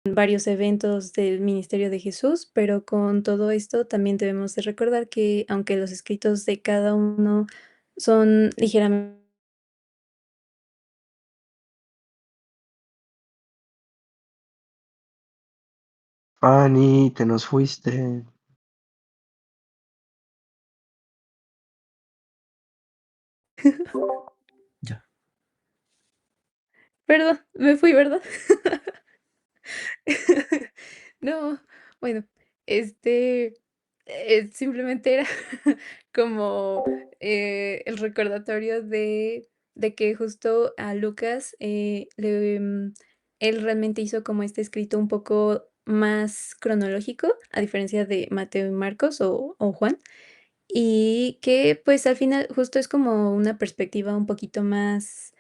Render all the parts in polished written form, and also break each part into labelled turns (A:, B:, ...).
A: varios eventos del ministerio de Jesús, pero con todo esto también debemos de recordar que aunque los escritos de cada uno son ligeramente.
B: Fanny, te nos fuiste. Ya.
A: Perdón, me fui, ¿verdad? No, bueno, este, simplemente era como, el recordatorio de que justo a Lucas, él realmente hizo como este escrito un poco más cronológico, a diferencia de Mateo y Marcos o Juan. Y que, pues, al final justo es como una perspectiva un poquito más,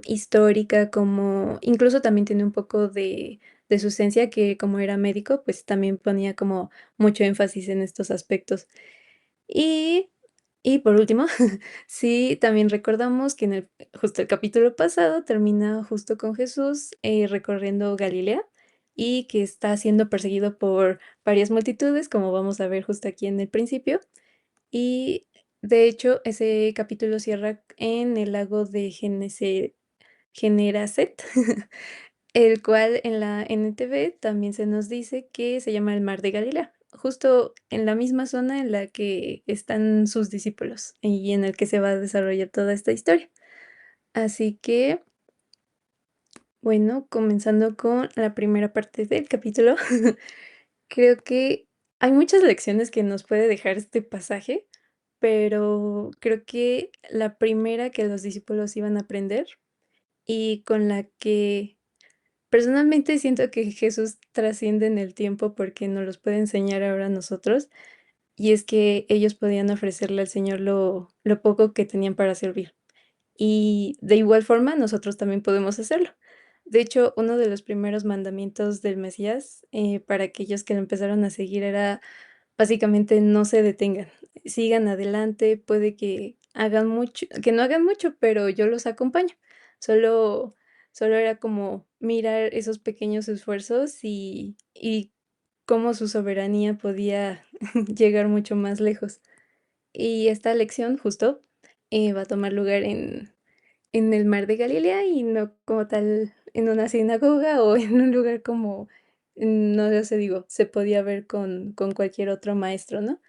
A: histórica, como incluso también tiene un poco de su esencia, que como era médico, pues, también ponía como mucho énfasis en estos aspectos. Y y por último, sí, también recordamos que en el justo el capítulo pasado termina justo con Jesús, recorriendo Galilea, y que está siendo perseguido por varias multitudes, como vamos a ver justo aquí en el principio. Y de hecho, ese capítulo cierra en el lago de Generaset, el cual en la NTV también se nos dice que se llama el Mar de Galilea, justo en la misma zona en la que están sus discípulos y en el que se va a desarrollar toda esta historia. Así que, bueno, comenzando con la primera parte del capítulo, creo que hay muchas lecciones que nos puede dejar este pasaje, pero creo que la primera que los discípulos iban a aprender y con la que personalmente siento que Jesús trasciende en el tiempo porque nos los puede enseñar ahora a nosotros, y es que ellos podían ofrecerle al Señor lo poco que tenían para servir. Y de igual forma, nosotros también podemos hacerlo. De hecho, uno de los primeros mandamientos del Mesías, para aquellos que lo empezaron a seguir era básicamente no se detengan, sigan adelante, puede que hagan mucho que no hagan mucho, pero yo los acompaño. Solo solo era como mirar esos pequeños esfuerzos y cómo su soberanía podía llegar mucho más lejos. Y esta lección justo, va a tomar lugar en el mar de Galilea y no como tal en una sinagoga o en un lugar como, no lo sé, digo, se podía ver con cualquier otro maestro, ¿no?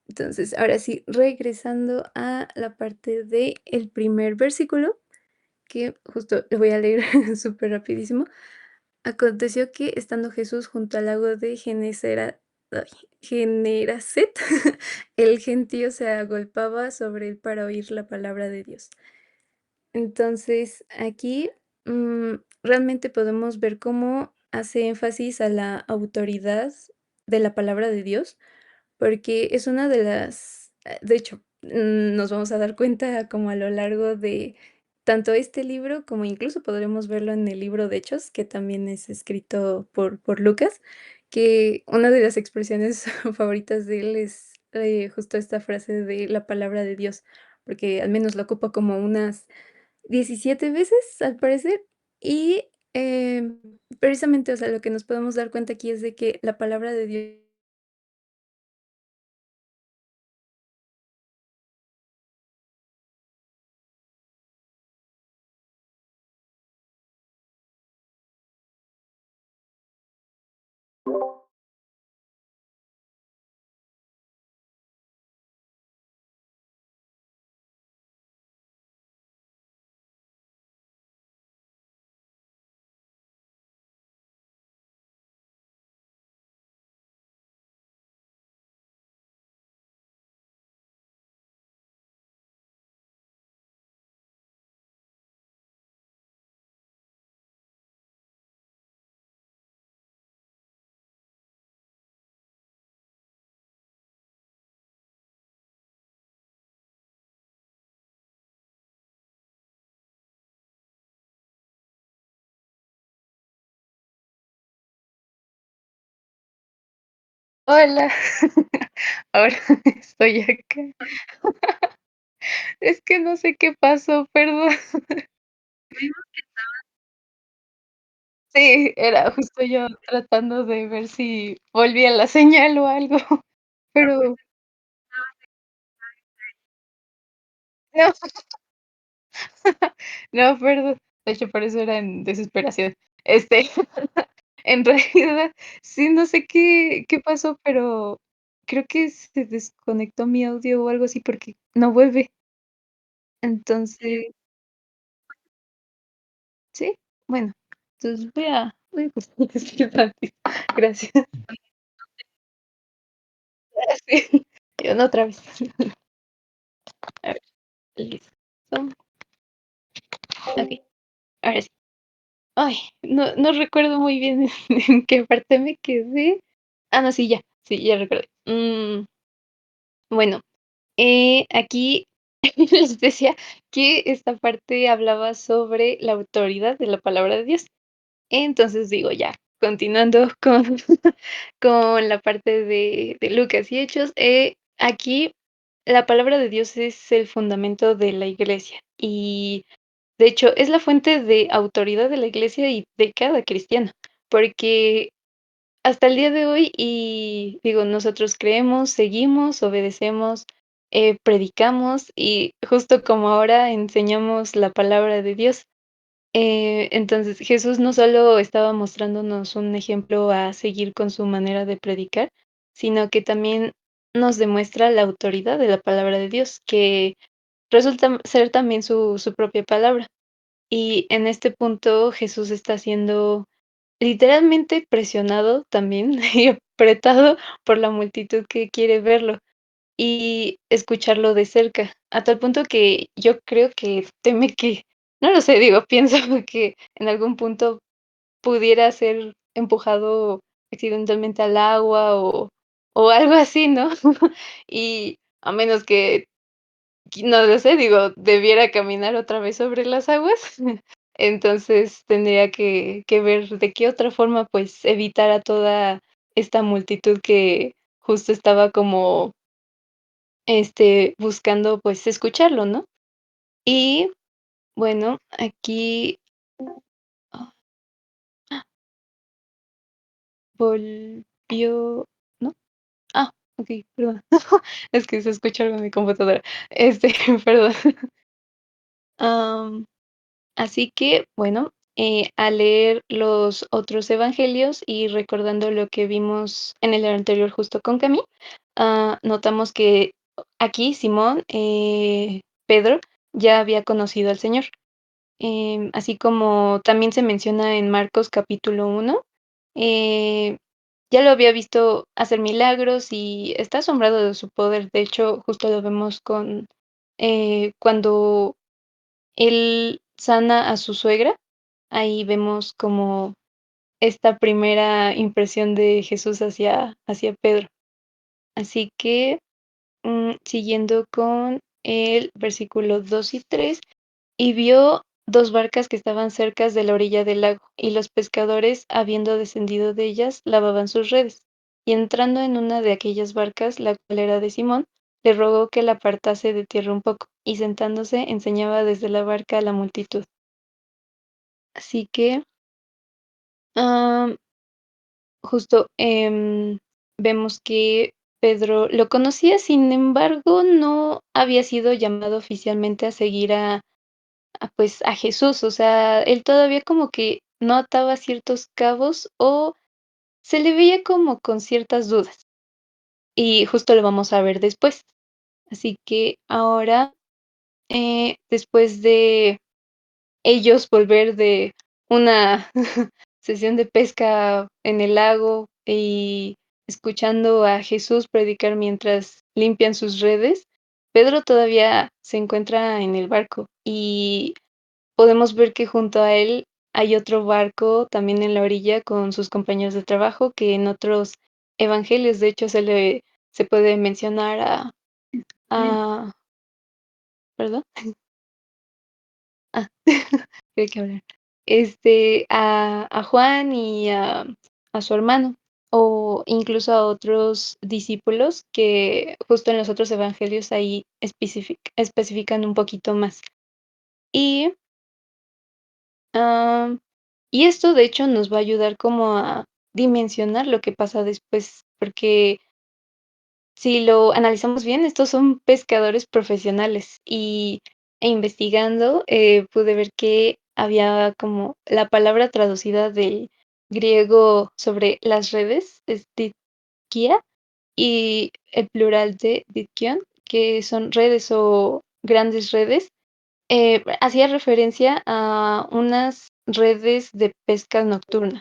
A: Entonces, ahora sí, regresando a la parte del primer versículo, que justo lo voy a leer súper rapidísimo. Aconteció que estando Jesús junto al lago de ay, Generaset, el gentío se agolpaba sobre él para oír la palabra de Dios. Entonces, aquí, realmente podemos ver cómo hace énfasis a la autoridad de la palabra de Dios, porque es una de las de hecho, nos vamos a dar cuenta como a lo largo de tanto este libro, como incluso podremos verlo en el libro de Hechos, que también es escrito por Lucas, que una de las expresiones favoritas de él es, justo esta frase de la palabra de Dios, porque al menos lo ocupa como unas 17 veces, al parecer, y, precisamente, o sea, lo que nos podemos dar cuenta aquí es de que la palabra de Dios. Hola, ahora estoy acá. Es que no sé qué pasó, perdón.
C: Sí, era justo yo tratando de ver si volvía la señal o algo, pero no, no, perdón. De hecho, por eso era en desesperación. Este, en realidad, sí, no sé qué pasó, pero creo que se desconectó mi audio o algo así porque no vuelve. Entonces, sí, bueno, entonces voy a buscar este tantito. Gracias. Sí, yo no otra vez. A ver, listo. Okey, ahora sí. Ay, no recuerdo muy bien en qué parte me quedé. Ah, no, sí, ya. Sí, ya recordé. Bueno, aquí les decía que esta parte hablaba sobre la autoridad de la palabra de Dios. Entonces, digo, ya, continuando con con la parte de Lucas y Hechos, aquí la palabra de Dios es el fundamento de la iglesia y de hecho, es la fuente de autoridad de la iglesia y de cada cristiano, porque hasta el día de hoy, y digo, nosotros creemos, seguimos, obedecemos, predicamos y justo como ahora enseñamos la palabra de Dios. Entonces, Jesús no solo estaba mostrándonos un ejemplo a seguir con su manera de predicar, sino que también nos demuestra la autoridad de la palabra de Dios, que resulta ser también su propia palabra. Y en este punto Jesús está siendo literalmente presionado también y apretado por la multitud que quiere verlo y escucharlo de cerca, a tal punto que yo creo que teme que, no lo sé, digo, pienso que en algún punto pudiera ser empujado accidentalmente al agua o algo así, ¿no? Y a menos que no lo sé, digo, debiera caminar otra vez sobre las aguas, entonces tendría que ver de qué otra forma, pues, evitar a toda esta multitud que justo estaba como, buscando, pues, escucharlo, ¿no? Y bueno, aquí ah, volvió, ¿no? Ah, okey, perdón. Es que se escucha algo en mi computadora. Perdón. Am Así que, bueno, al leer los otros evangelios y recordando lo que vimos en el anterior justo con Cami, notamos que aquí Simón, Pedro, ya había conocido al Señor. Así como también se menciona en Marcos capítulo 1, eh, ya lo había visto hacer milagros y está asombrado de su poder. De hecho, justo lo vemos con cuando él sana a su suegra. Ahí vemos como esta primera impresión de Jesús hacia Pedro. Así que, siguiendo con el versículo 2 y 3, y vio 2 barcas que estaban cercas de la orilla del lago, y los pescadores, habiendo descendido de ellas, lavaban sus redes. Y entrando en una de aquellas barcas, la cual era de Simón, le rogó que la apartase de tierra un poco, y sentándose enseñaba desde la barca a la multitud. Así que, am, justo, vemos que Pedro lo conocía, sin embargo, no había sido llamado oficialmente a seguir pues, a Jesús. O sea, él todavía como que no ataba ciertos cabos o se le veía como con ciertas dudas, y justo lo vamos a ver después. Así que ahora, después de ellos volver de una sesión de pesca en el lago y escuchando a Jesús predicar mientras limpian sus redes, Pedro todavía se encuentra en el barco y podemos ver que junto a él hay otro barco también en la orilla con sus compañeros de trabajo que en otros evangelios, de hecho, se puede mencionar a ¿perdón? Ah, creo que hablar. A Juan y a su hermano, o incluso a otros discípulos que justo en los otros evangelios ahí especifican un poquito más. Y, Y esto, de hecho, nos va a ayudar como a dimensionar lo que pasa después, porque si lo analizamos bien, estos son pescadores profesionales investigando, pude ver que había como la palabra traducida del griego sobre las redes es ditkia, y el plural de ditkion, que son redes o grandes redes, hacía referencia a unas redes de pesca nocturna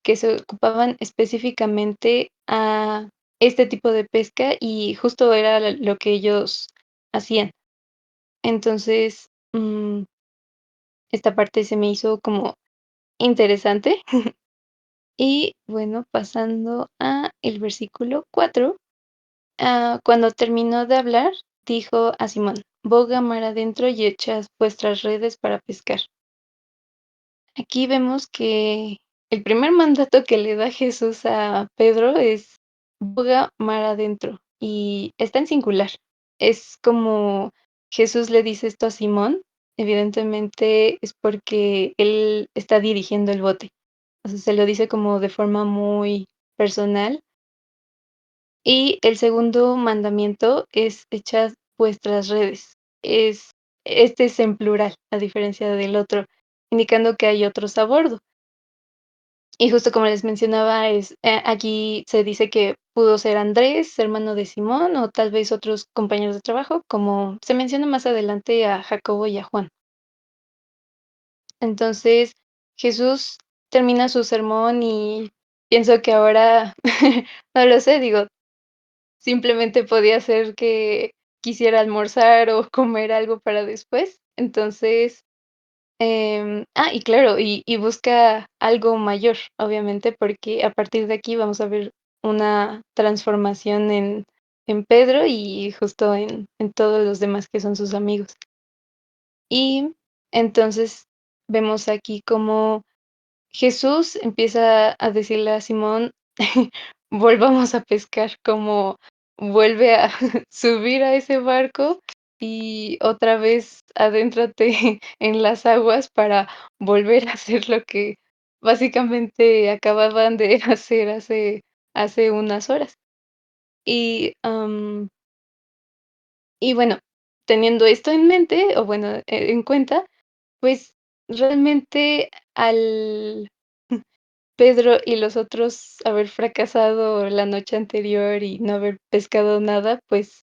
C: que se ocupaban específicamente a este tipo de pesca y justo era lo que ellos hacían. Entonces, esta parte se me hizo como interesante. Y bueno, pasando a el versículo 4, cuando terminó de hablar, dijo a Simón: "Boga mar adentro y echad vuestras redes para pescar". Aquí vemos que el primer mandato que le da Jesús a Pedro es boga mar adentro y está en singular. Es como Jesús le dice esto a Simón, evidentemente es porque él está dirigiendo el bote. O sea, se lo dice como de forma muy personal. Y el segundo mandamiento es echad vuestras redes. Este es en plural, a diferencia del otro, indicando que hay otros a bordo. Y justo como les mencionaba, aquí se dice que pudo ser Andrés, hermano de Simón, o tal vez otros compañeros de trabajo, como se menciona más adelante a Jacobo y a Juan. Entonces, Jesús termina su sermón y pienso que ahora, no lo sé, digo, simplemente podía ser que quisiera almorzar o comer algo para después. Entonces, y claro, y busca algo mayor, obviamente, porque a partir de aquí vamos a ver una transformación en Pedro y justo en todos los demás que son sus amigos. Y entonces vemos aquí cómo Jesús empieza a decirle a Simón: "Volvamos a pescar", como vuelve a subir a ese barco y otra vez adéntrate en las aguas para volver a hacer lo que básicamente acababan de hacer hace unas horas. Y, bueno, teniendo esto en mente, o bueno, en cuenta, pues realmente al Pedro y los otros haber fracasado la noche anterior y no haber pescado nada, pues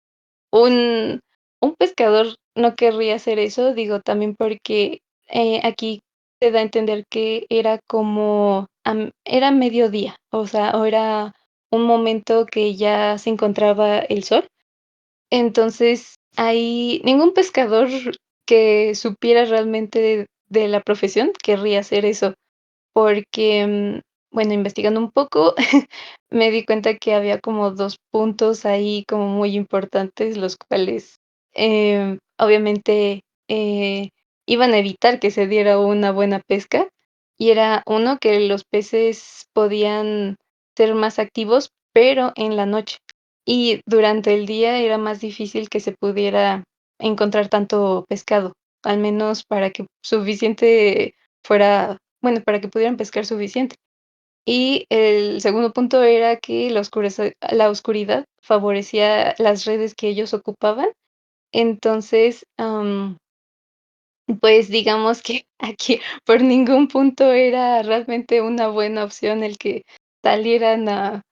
C: un pescador no querría hacer eso, digo, también porque, aquí se da a entender que era como era mediodía, o sea, o era un momento que ya se encontraba el sol. Entonces, ahí ningún pescador que supiera realmente de la profesión querría hacer eso. Porque, bueno, investigando un poco, me di cuenta que había como 2 puntos ahí como muy importantes, los cuales, obviamente, iban a evitar que se diera una buena pesca, y era uno que los peces podían ser más activos, pero en la noche, y durante el día era más difícil que se pudiera encontrar tanto pescado, al menos para que suficiente fuera bueno, para que pudieran pescar suficiente. Y el segundo punto era que la oscuridad favorecía las redes que ellos ocupaban. Entonces, pues, digamos que aquí por ningún punto era realmente una buena opción el que salieran a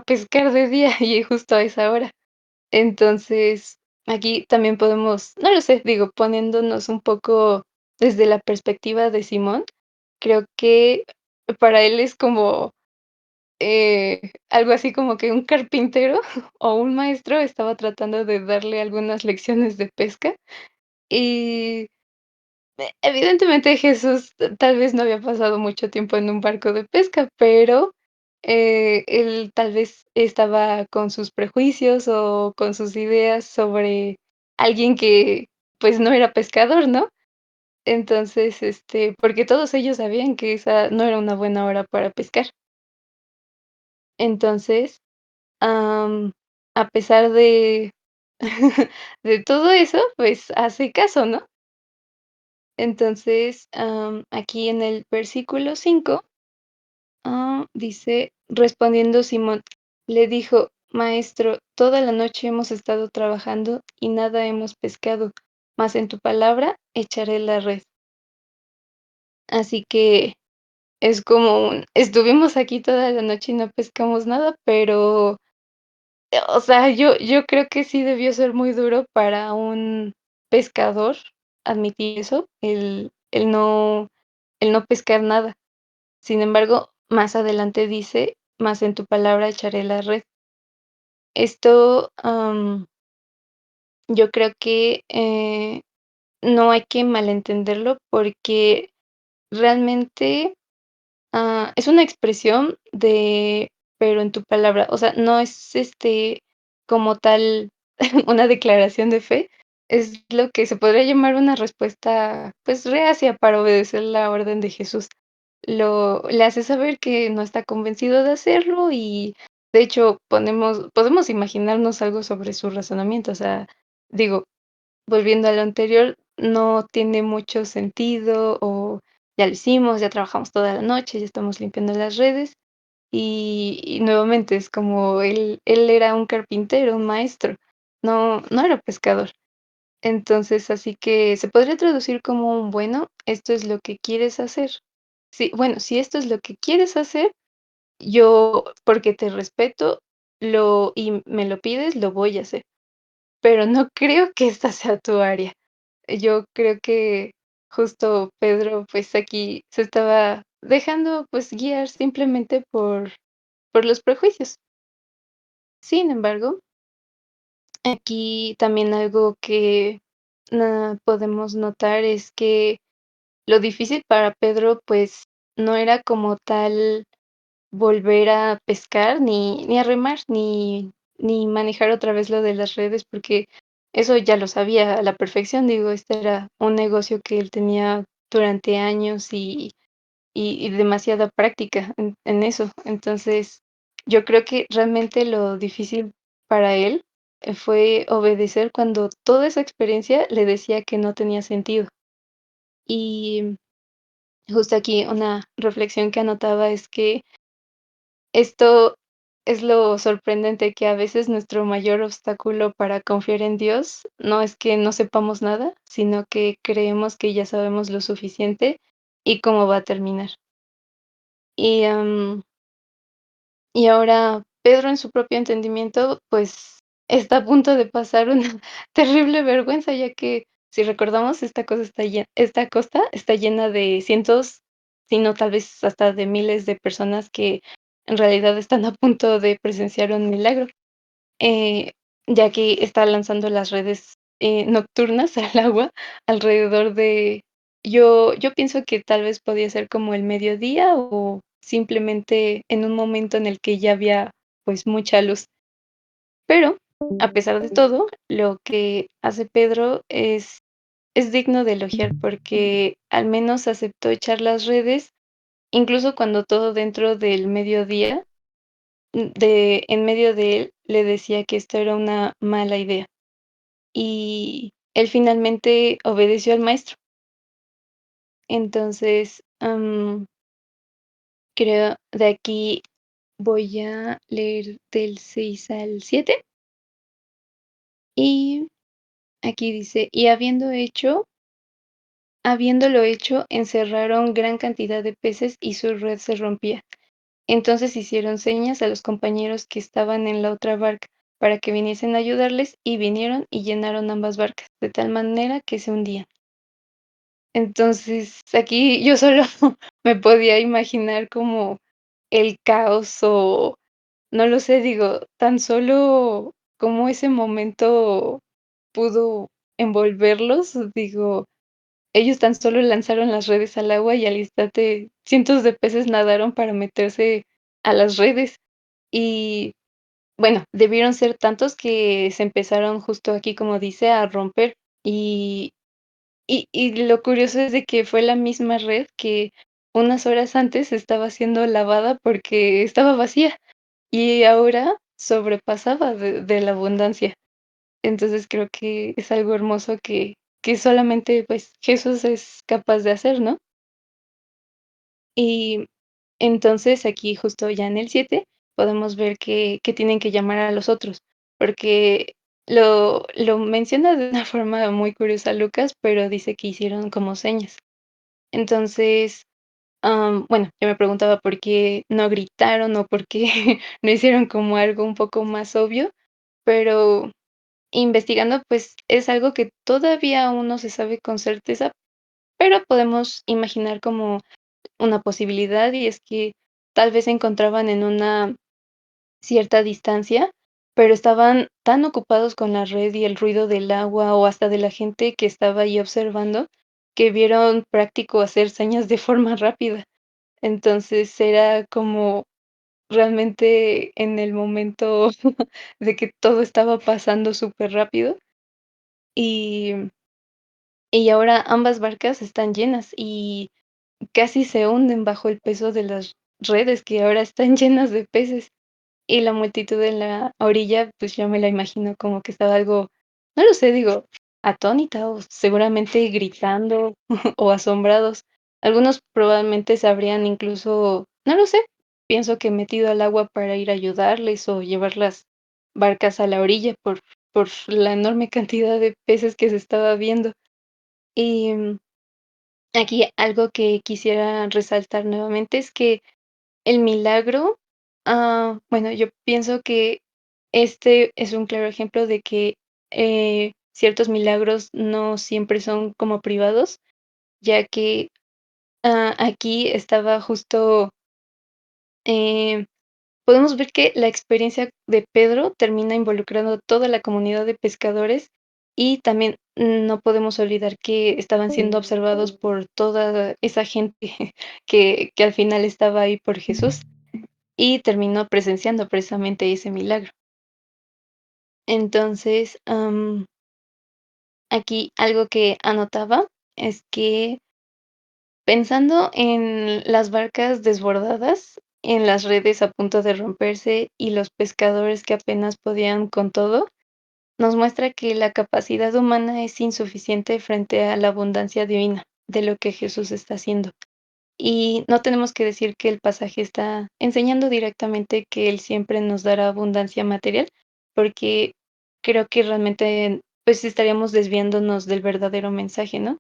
C: pescar de día y justo a esa hora. Entonces, aquí también podemos, no lo sé, digo, poniéndonos un poco desde la perspectiva de Simón, creo que para él es como, algo así como que un carpintero o un maestro estaba tratando de darle algunas lecciones de pesca y, evidentemente Jesús tal vez no había pasado mucho tiempo en un barco de pesca, pero, él tal vez estaba con sus prejuicios o con sus ideas sobre alguien que, pues, no era pescador, ¿no? Entonces, porque todos ellos sabían que esa no era una buena hora para pescar. Entonces, a pesar de de todo eso, pues, hace caso, ¿no? Entonces, aquí en el versículo 5, dice, respondiendo Simón, le dijo, Maestro, toda la noche hemos estado trabajando y nada hemos pescado, mas en tu palabra echaré la red. Así que es como estuvimos aquí toda la noche y no pescamos nada, pero, o sea, yo creo que sí debió ser muy duro para un pescador admitir eso, el no pescar nada. Sin embargo, más adelante dice: "Mas en tu palabra echaré la red". Esto, yo creo que, no hay que malentenderlo porque realmente, es una expresión de: "Pero en tu palabra", o sea, no es, como tal una declaración de fe, es lo que se podría llamar una respuesta, pues, reacia para obedecer la orden de Jesús. Le hace saber que no está convencido de hacerlo y, de hecho, podemos imaginarnos algo sobre su razonamiento, o sea, digo, volviendo a lo anterior, no tiene mucho sentido, o ya lo hicimos, ya trabajamos toda la noche, ya estamos limpiando las redes, y nuevamente es como él era un carpintero, un maestro, no era pescador. Entonces, así que se podría traducir como un bueno, esto es lo que quieres hacer. Sí, bueno, si esto es lo que quieres hacer, yo, porque te respeto, y me lo pides, lo voy a hacer, pero no creo que esta sea tu área. Yo creo que justo Pedro, pues, aquí se estaba dejando, pues, guiar simplemente por los prejuicios. Sin embargo, aquí también algo que, podemos notar es que lo difícil para Pedro, pues, no era como tal volver a pescar, ni a remar, ni manejar otra vez lo de las redes, porque eso ya lo sabía a la perfección. Digo, este era un negocio que él tenía durante años y demasiada práctica en eso. Entonces, yo creo que realmente lo difícil para él, fue obedecer cuando toda esa experiencia le decía que no tenía sentido. Y justo aquí una reflexión que anotaba es que esto es lo sorprendente, que a veces nuestro mayor obstáculo para confiar en Dios no es que no sepamos nada, sino que creemos que ya sabemos lo suficiente y cómo va a terminar. Y, y ahora Pedro, en su propio entendimiento, pues, está a punto de pasar una terrible vergüenza, ya que, si recordamos, esta costa está llena de cientos, si no, tal vez hasta de miles de personas que en realidad están a punto de presenciar un milagro, eh, ya que está lanzando las redes, nocturnas al agua alrededor de yo pienso que tal vez podía ser como el mediodía o simplemente en un momento en el que ya había, pues, mucha luz. Pero, a pesar de todo, lo que hace Pedro es digno de elogiar, porque al menos aceptó echar las redes, incluso cuando todo dentro del mediodía, en medio de él, le decía que esto era una mala idea. Y él finalmente obedeció al maestro. Entonces, creo de aquí voy a leer del 6 al 7 y aquí dice: "Y habiéndolo hecho, encerraron gran cantidad de peces y su red se rompía. Entonces hicieron señas a los compañeros que estaban en la otra barca para que viniesen a ayudarles, y vinieron y llenaron ambas barcas, de tal manera que se hundían". Entonces, aquí yo solo me podía imaginar como el caos o no lo sé, digo, tan solo como ese momento pudo envolverlos, digo, ellos tan solo lanzaron las redes al agua y al instante cientos de peces nadaron para meterse a las redes. Y bueno, debieron ser tantos que se empezaron justo aquí, como dice, a romper. Y lo curioso es de que fue la misma red que unas horas antes estaba siendo lavada porque estaba vacía, y ahora sobrepasaba de la abundancia. Entonces, creo que es algo hermoso que que solamente, pues, Jesús es capaz de hacer, ¿no? Y entonces, aquí justo ya en el 7 podemos ver que tienen que llamar a los otros, porque lo menciona de una forma muy curiosa Lucas, pero dice que hicieron como señas. Entonces, bueno, yo me preguntaba por qué no gritaron o por qué no hicieron como algo un poco más obvio, pero investigando, pues, es algo que todavía aún no se sabe con certeza, pero podemos imaginar como una posibilidad, y es que tal vez se encontraban en una cierta distancia, pero estaban tan ocupados con la red y el ruido del agua, o hasta de la gente que estaba ahí observando, que vieron práctico hacer señas de forma rápida. Entonces, era como realmente en el momento de que todo estaba pasando súper rápido, y ahora ambas barcas están llenas, y casi se hunden bajo el peso de las redes, que ahora están llenas de peces. Y la multitud en la orilla, pues, yo me la imagino como que estaba algo, no lo sé, digo, atónita, o seguramente gritando o asombrados. Algunos probablemente se habrían incluso, no lo sé, pienso que metido al agua para ir a ayudarles o llevar las barcas a la orilla por la enorme cantidad de peces que se estaba viendo. Y, aquí algo que quisiera resaltar nuevamente es que el milagro, bueno, yo pienso que este es un claro ejemplo de que, ciertos milagros no siempre son como privados, ya que, aquí estaba justo, eh, podemos ver que la experiencia de Pedro termina involucrando a toda la comunidad de pescadores, y también no podemos olvidar que estaban siendo observados por toda esa gente que al final estaba ahí por Jesús. Y terminó presenciando precisamente ese milagro. Entonces, aquí algo que anotaba es que pensando en las barcas desbordadas, en las redes a punto de romperse y los pescadores que apenas podían con todo, nos muestra que la capacidad humana es insuficiente frente a la abundancia divina de lo que Jesús está haciendo. Y no tenemos que decir que el pasaje está enseñando directamente que Él siempre nos dará abundancia material, porque creo que realmente, pues, estaríamos desviándonos del verdadero mensaje, ¿no?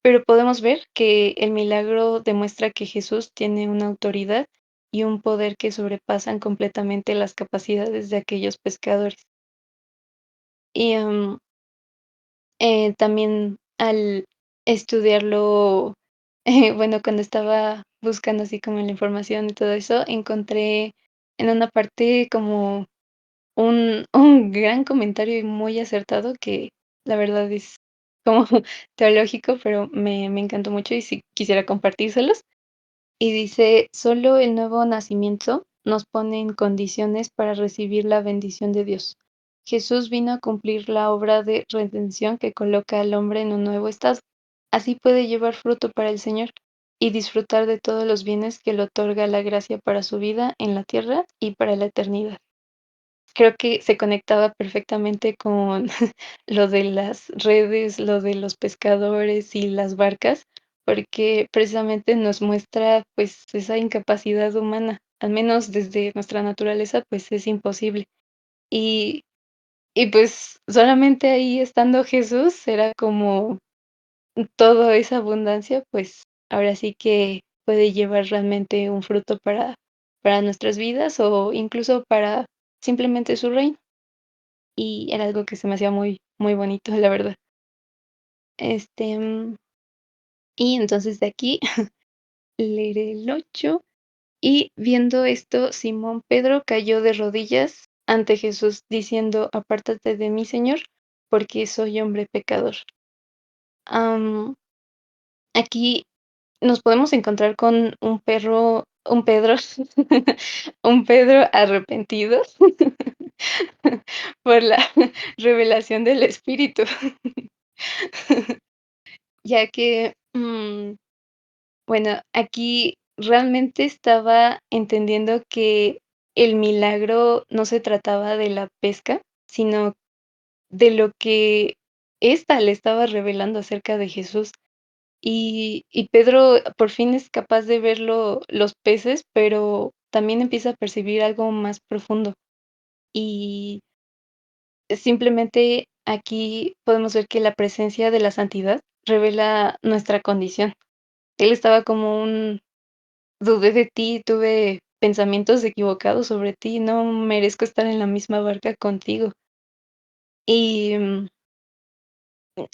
C: Pero podemos ver que el milagro demuestra que Jesús tiene una autoridad y un poder que sobrepasan completamente las capacidades de aquellos pescadores. Y, también al estudiarlo, bueno, cuando estaba buscando así como la información y todo eso, encontré en una parte como un gran comentario y muy acertado que la verdad es como teológico, pero me encantó mucho y sí quisiera compartírselos. Y dice: "Solo el nuevo nacimiento nos pone en condiciones para recibir la bendición de Dios. Jesús vino a cumplir la obra de redención que coloca al hombre en un nuevo estado. Así puede llevar fruto para el Señor y disfrutar de todos los bienes que le otorga la gracia para su vida en la tierra y para la eternidad". Creo que se conectaba perfectamente con lo de las redes, lo de los pescadores y las barcas, porque precisamente nos muestra, pues, esa incapacidad humana, al menos desde nuestra naturaleza, pues, es imposible. Y pues, solamente ahí estando Jesús era como toda esa abundancia, pues, ahora sí que puede llevar realmente un fruto para nuestras vidas o incluso para simplemente su reino. Y era algo que se me hacía muy, muy bonito, la verdad. Este, y entonces de aquí leeré el 8. Y viendo esto, Simón Pedro cayó de rodillas ante Jesús, diciendo: "Apártate de mí, Señor, porque soy hombre pecador". Am, aquí nos podemos encontrar con un Pedro, un Pedro arrepentido por la revelación del Espíritu, ya que, bueno, aquí realmente estaba entendiendo que el milagro no se trataba de la pesca, sino de lo que ésta le estaba revelando acerca de Jesús. Y Pedro por fin es capaz de ver los peces, pero también empieza a percibir algo más profundo. Y simplemente aquí podemos ver que la presencia de la santidad revela nuestra condición. Él estaba como un dudé de ti, tuve pensamientos equivocados sobre ti, no merezco estar en la misma barca contigo. Y,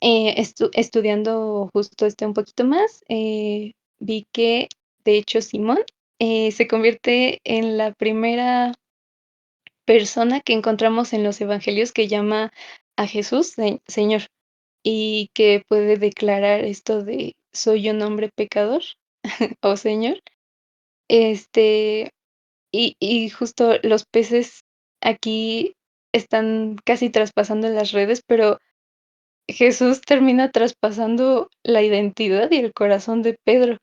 C: estudiando justo un poquito más, vi que, de hecho, Simón, se convierte en la primera persona que encontramos en los evangelios que llama a Jesús Señor, y que puede declarar esto de: "Soy un hombre pecador", o Señor. Este, y justo los peces aquí están casi traspasando las redes, pero Jesús termina traspasando la identidad y el corazón de Pedro.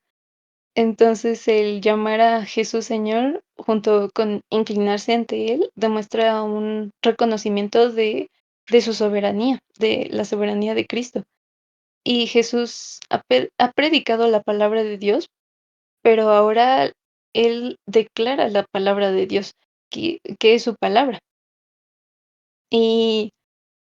C: Entonces, el llamar a Jesús Señor, junto con inclinarse ante Él, demuestra un reconocimiento de su soberanía, de la soberanía de Cristo. Y Jesús ha predicado la palabra de Dios, pero ahora Él declara la palabra de Dios, que es su palabra. Y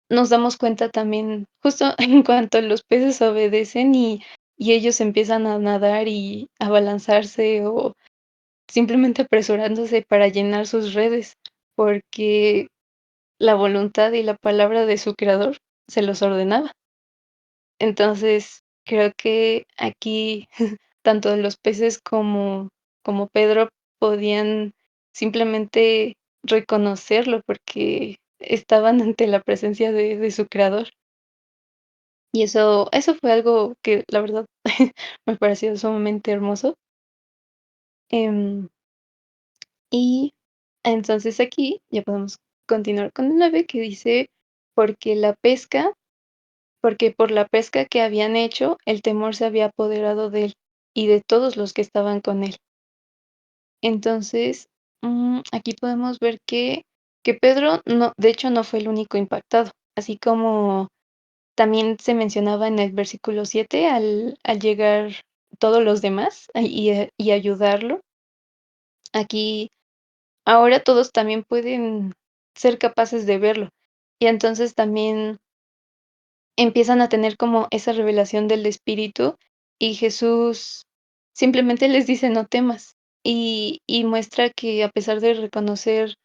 C: nos damos cuenta también, justo en cuanto los peces obedecen y ellos empiezan a nadar y a balanzarse o simplemente apresurándose para llenar sus redes, porque la voluntad y la palabra de su creador se los ordenaba. Entonces, creo que aquí tanto los peces como Pedro podían simplemente reconocerlo, porque estaban ante la presencia de su creador. Y eso fue algo que, la verdad, me pareció sumamente hermoso. Em, y entonces aquí ya podemos continuar con el 9 que dice: "Porque la pesca porque por la pesca que habían hecho, el temor se había apoderado de él y de todos los que estaban con él". Entonces, aquí podemos ver que Pedro no, de hecho, no fue el único impactado, así como también se mencionaba en el versículo 7 al llegar todos los demás y ayudarlo. Aquí ahora todos también pueden ser capaces de verlo. Y entonces también empiezan a tener como esa revelación del Espíritu, y Jesús simplemente les dice: "No temas", y muestra que a pesar de reconocer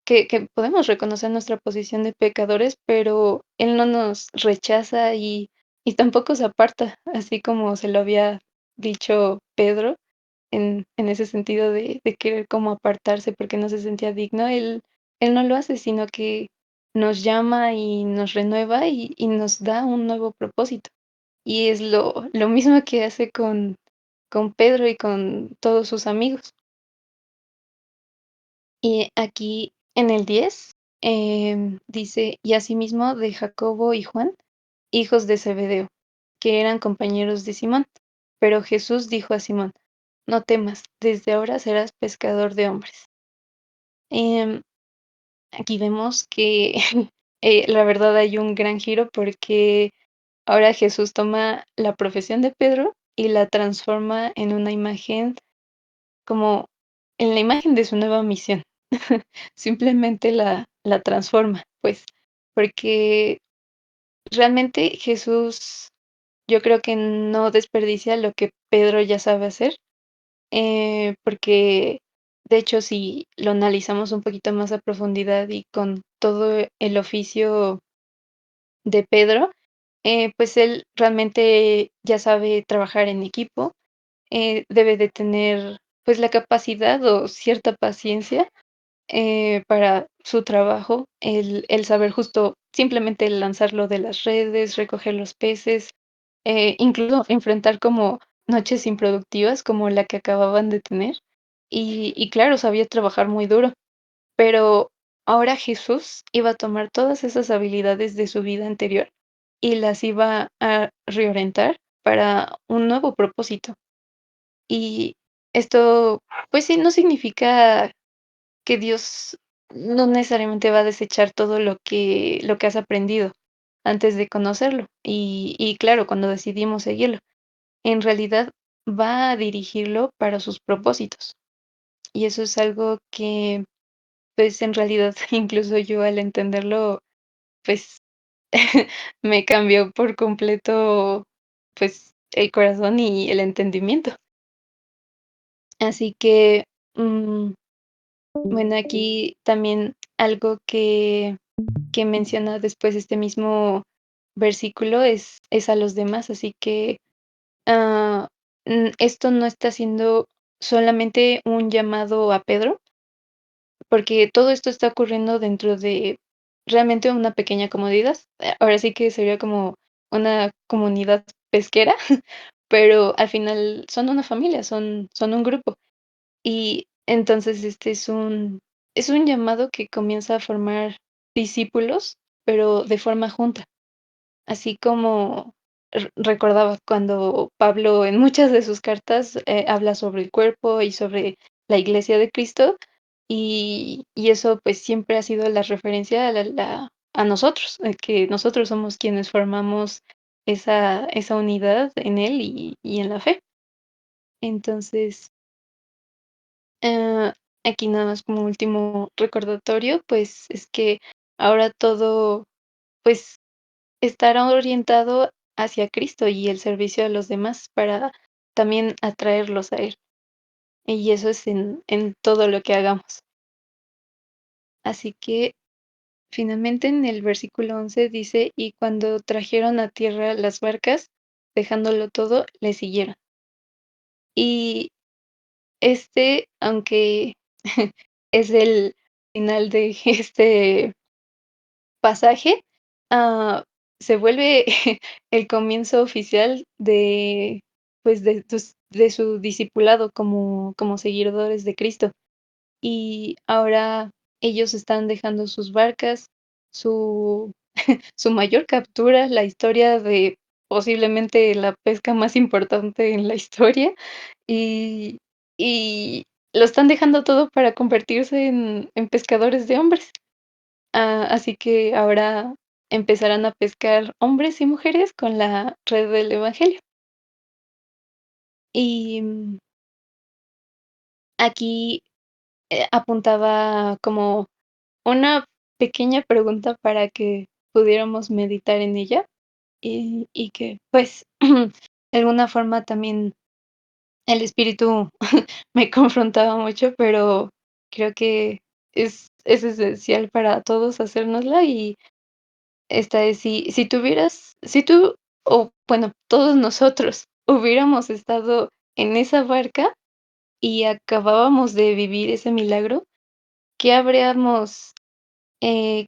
C: que podemos reconocer nuestra posición de pecadores, pero Él no nos rechaza y tampoco se aparta, así como se lo había dicho Pedro en ese sentido de querer como apartarse porque no se sentía digno. Él no lo hace, sino que nos llama y nos renueva y nos da un nuevo propósito. Y es lo mismo que hace con Pedro y con todos sus amigos. Y aquí en el 10 dice: "Y asimismo de Jacobo y Juan, hijos de Zebedeo, que eran compañeros de Simón. Pero Jesús dijo a Simón: No temas, desde ahora serás pescador de hombres". Em, aquí vemos que, la verdad hay un gran giro, porque ahora Jesús toma la profesión de Pedro y la transforma en una imagen, como en la imagen de su nueva misión. Simplemente la transforma, pues, porque realmente Jesús, yo creo que no desperdicia lo que Pedro ya sabe hacer, porque, de hecho, si lo analizamos un poquito más a profundidad y con todo el oficio de Pedro, pues él realmente ya sabe trabajar en equipo, debe de tener, pues, la capacidad o cierta paciencia para su trabajo, el saber justo simplemente lanzarlo de las redes, recoger los peces, incluso enfrentar como noches improductivas como la que acababan de tener. Y claro, sabía trabajar muy duro, pero ahora Jesús iba a tomar todas esas habilidades de su vida anterior y las iba a reorientar para un nuevo propósito. Y esto, pues sí, no significa que Dios no necesariamente va a desechar todo lo que has aprendido, antes de conocerlo. Y claro, cuando decidimos seguirlo, en realidad va a dirigirlo para sus propósitos. Y eso es algo que, pues, en realidad, incluso yo al entenderlo, pues, me cambió por completo, pues, el corazón y el entendimiento. Así que, mm, bueno, aquí también algo que menciona después este mismo versículo es a los demás, así que, ah, esto no está siendo solamente un llamado a Pedro, porque todo esto está ocurriendo dentro de realmente una pequeña comunidad. Ahora sí que sería como una comunidad pesquera, pero al final son una familia, son un grupo. Y entonces, este es un llamado que comienza a formar discípulos, pero de forma junta. Así como recordaba cuando Pablo en muchas de sus cartas, habla sobre el cuerpo y sobre la iglesia de Cristo, y eso, pues, siempre ha sido la referencia a nosotros, que nosotros somos quienes formamos esa unidad en Él y en la fe. Entonces, ah, aquí nada más como último recordatorio, pues, es que ahora todo, pues, estará orientado hacia Cristo y el servicio a los demás para también atraerlos a Él. Y eso es en todo lo que hagamos. Así que finalmente en el versículo 11 dice: "Y cuando trajeron a tierra las barcas, dejándolo todo, le siguieron". Y aunque es el final de este pasaje, ah, se vuelve el comienzo oficial de, pues, de su discipulado como seguidores de Cristo. Y ahora ellos están dejando sus barcas, su su mayor captura, la historia de posiblemente la pesca más importante en la historia, y y lo están dejando todo para convertirse en pescadores de hombres. Así que ahora empezarán a pescar hombres y mujeres con la red del evangelio. Y, aquí, apuntaba como una pequeña pregunta para que pudiéramos meditar en ella, y que, pues, de alguna forma también el espíritu me confrontaba mucho, pero creo que es esencial para todos hacérnosla. Y esta es, si tú, o bueno, todos nosotros hubiéramos estado en esa barca y acabábamos de vivir ese milagro, ¿qué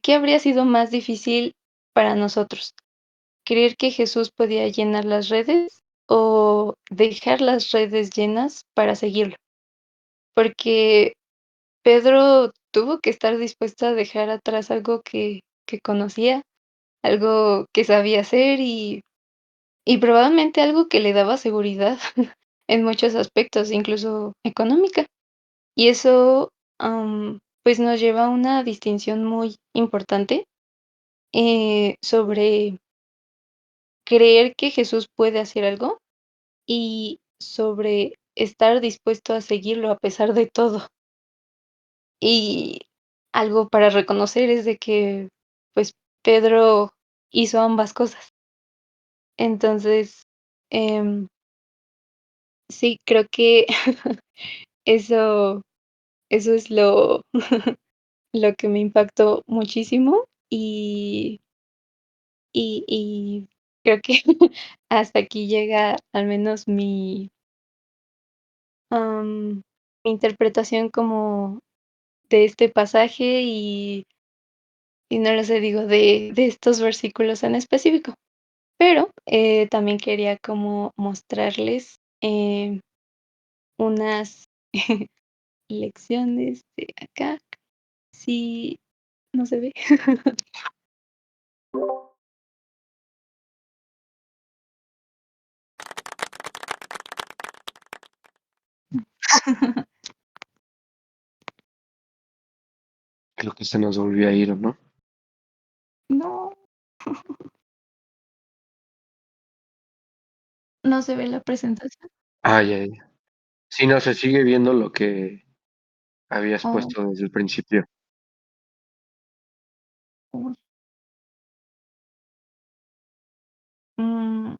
C: qué habría sido más difícil para nosotros? ¿Creer que Jesús podía llenar las redes o dejar las redes llenas para seguirlo? Porque Pedro tuvo que estar dispuesto a dejar atrás algo que conocía, algo que sabía hacer y probablemente algo que le daba seguridad en muchos aspectos, incluso económica. Y eso, pues, nos lleva a una distinción muy importante, sobre creer que Jesús puede hacer algo y sobre estar dispuesto a seguirlo a pesar de todo. Y algo para reconocer es de que, pues, Pedro hizo ambas cosas. Entonces, em, sí, creo que eso eso es lo que me impactó muchísimo, y creo que hasta aquí llega al menos mi interpretación como de este pasaje y no lo sé, digo, de estos versículos en específico. Pero, también quería como mostrarles, unas lecciones de acá. Sí, ¿no se ve?
B: Creo que se nos volvió a ir, ¿o no?
C: No. ¿No se ve la presentación?
B: Ah, ya, ya. Sí, no, se sigue viendo lo que habías
C: Oh,
B: puesto desde el principio.
C: uy. Mm,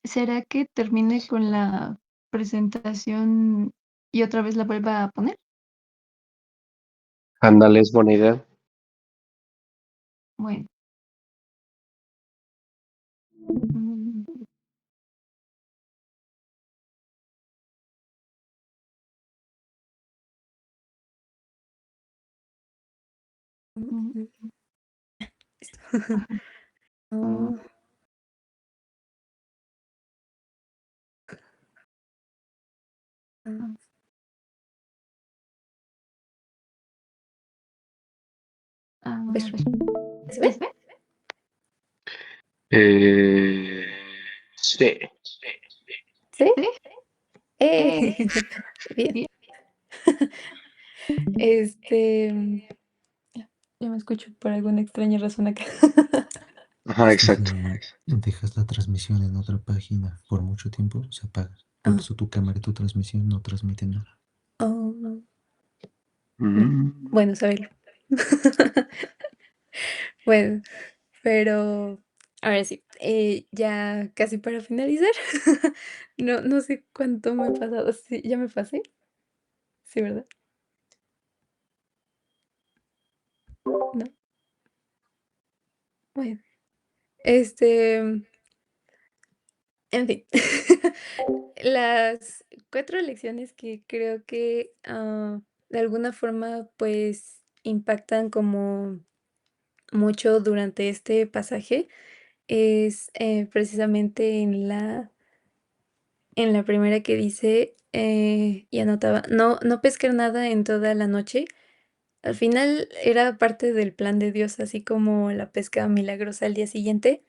C: ¿Será que termine con la presentación y otra vez la vuelva a poner?
B: Ándale, es buena idea.
C: Bueno. Mm, mm, ajá, mm,
A: Oh, ah,
C: mm,
A: a ver,
C: a ver,
A: ¿se
C: ¿ya
A: ve?
C: se ve?
B: Eh, sí.
A: ¿Sí?
C: ¿Sí?
A: ¡Eh! Bien.
C: Bien.
A: Este, yo me escucho por alguna extraña razón acá.
B: Ajá, exacto.
D: Si dejas la transmisión en otra página por mucho tiempo, se apaga. Por
A: Ah,
D: eso tu cámara y tu transmisión no transmiten nada.
A: oh, no. No.
B: Mm.
A: Bueno saberlo. Bueno, pero ahora sí, ya casi para finalizar. No sé cuánto me he pasado. Sí, ¿ya me pasé? Sí, ¿verdad? No. Bueno, este, en fin. Las 4 lecciones que creo que, de alguna forma, pues, impactan como mucho durante este pasaje es, precisamente en la primera que dice, y anotaba: "No pescar nada en toda la noche". Al final era parte del plan de Dios, así como la pesca milagrosa al día siguiente,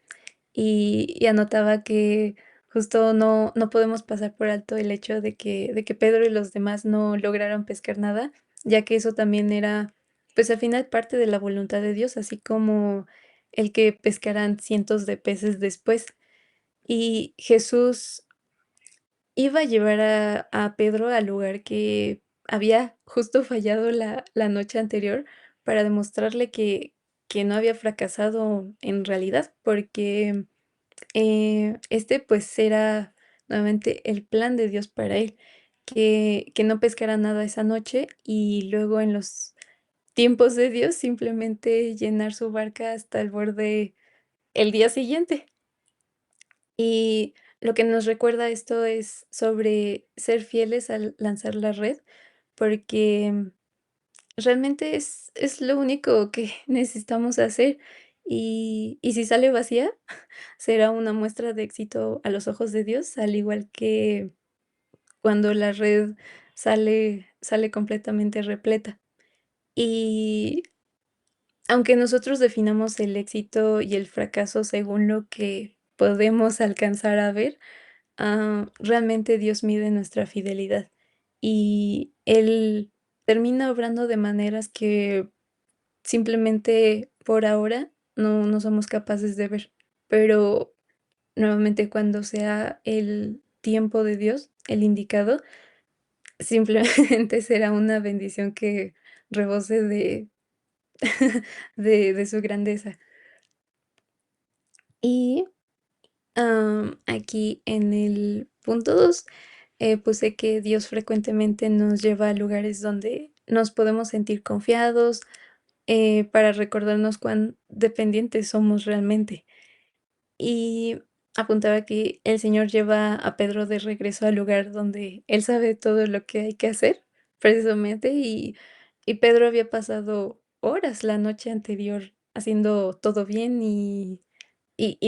A: y anotaba que justo no podemos pasar por alto el hecho de que Pedro y los demás no lograron pescar nada, ya que eso también era, pues, al final parte de la voluntad de Dios, así como el que pescaran cientos de peces después. Y Jesús iba a llevar a Pedro al lugar que había justo fallado la noche anterior para demostrarle que no había fracasado en realidad, porque, pues, era nuevamente el plan de Dios para él, que no pescara nada esa noche y luego en los tiempos de Dios simplemente llenar su barca hasta el borde el día siguiente. Y lo que nos recuerda esto es sobre ser fieles al lanzar la red, porque realmente es lo único que necesitamos hacer, y si sale vacía, será una muestra de éxito a los ojos de Dios, al igual que cuando la red sale completamente repleta. Y aunque nosotros definamos el éxito y el fracaso según lo que podemos alcanzar a ver, realmente Dios mide nuestra fidelidad y Él termina obrando de maneras que simplemente por ahora no somos capaces de ver, pero nuevamente cuando sea el tiempo de Dios, el indicado, simplemente será una bendición que rebose de su grandeza. Y aquí en el punto 2 puse que Dios frecuentemente nos lleva a lugares donde nos podemos sentir confiados, para recordarnos cuán dependientes somos realmente. Y apuntaba que el Señor lleva a Pedro de regreso al lugar donde él sabe todo lo que hay que hacer, precisamente, y Pedro había pasado horas la noche anterior haciendo todo bien y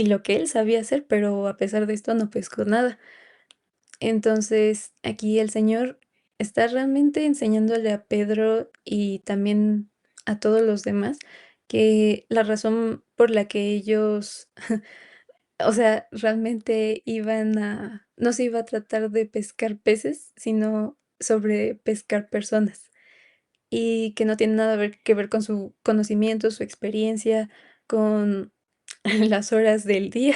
A: lo que él sabía hacer, pero a pesar de esto no pescó nada. Entonces, aquí el Señor está realmente enseñándole a Pedro y también a todos los demás que la razón por la que ellos, o sea, realmente no se iba a tratar de pescar peces, sino sobre pescar personas y que no tiene nada que ver con su conocimiento, su experiencia, con las horas del día,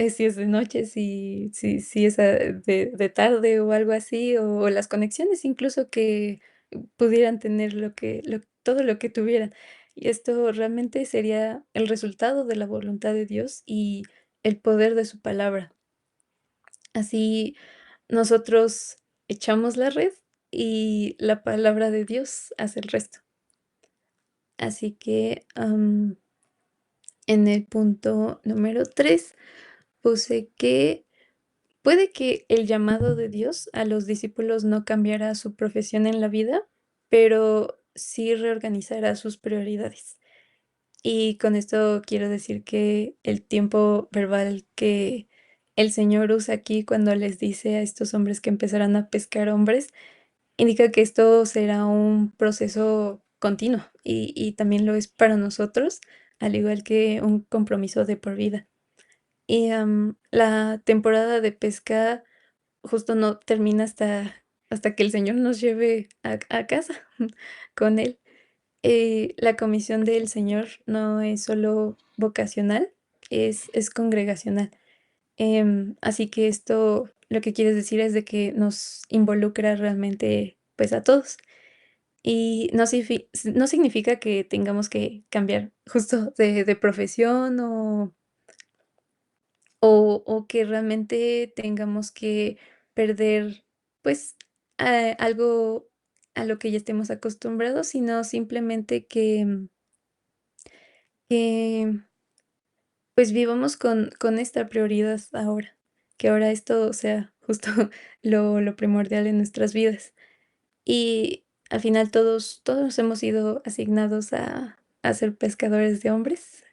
A: si es de noche, si es, de tarde o algo así, o las conexiones incluso que pudieran tener lo todo lo que tuvieran. Y esto realmente sería el resultado de la voluntad de Dios y el poder de su palabra. Así nosotros echamos la red y la palabra de Dios hace el resto. Así que, en el punto número 3 puse que puede que el llamado de Dios a los discípulos no cambiara su profesión en la vida, pero sí reorganizará sus prioridades. Y con esto quiero decir que el tiempo verbal que el Señor usa aquí cuando les dice a estos hombres que empezarán a pescar hombres, indica que esto será un proceso continuo y también lo es para nosotros, al igual que un compromiso de por vida. Y, la temporada de pesca justo no termina hasta que el Señor nos lleve a casa con Él. La comisión del Señor no es solo vocacional, es congregacional. Así que esto lo que quiere decir es de que nos involucra realmente, pues, a todos. Y no significa que tengamos que cambiar justo de profesión o que realmente tengamos que perder, pues, algo a lo que ya estemos acostumbrados, sino simplemente que, pues, vivamos con esta prioridad ahora, que ahora esto sea justo lo primordial en nuestras vidas. Y al final todos hemos sido asignados a ser pescadores de hombres.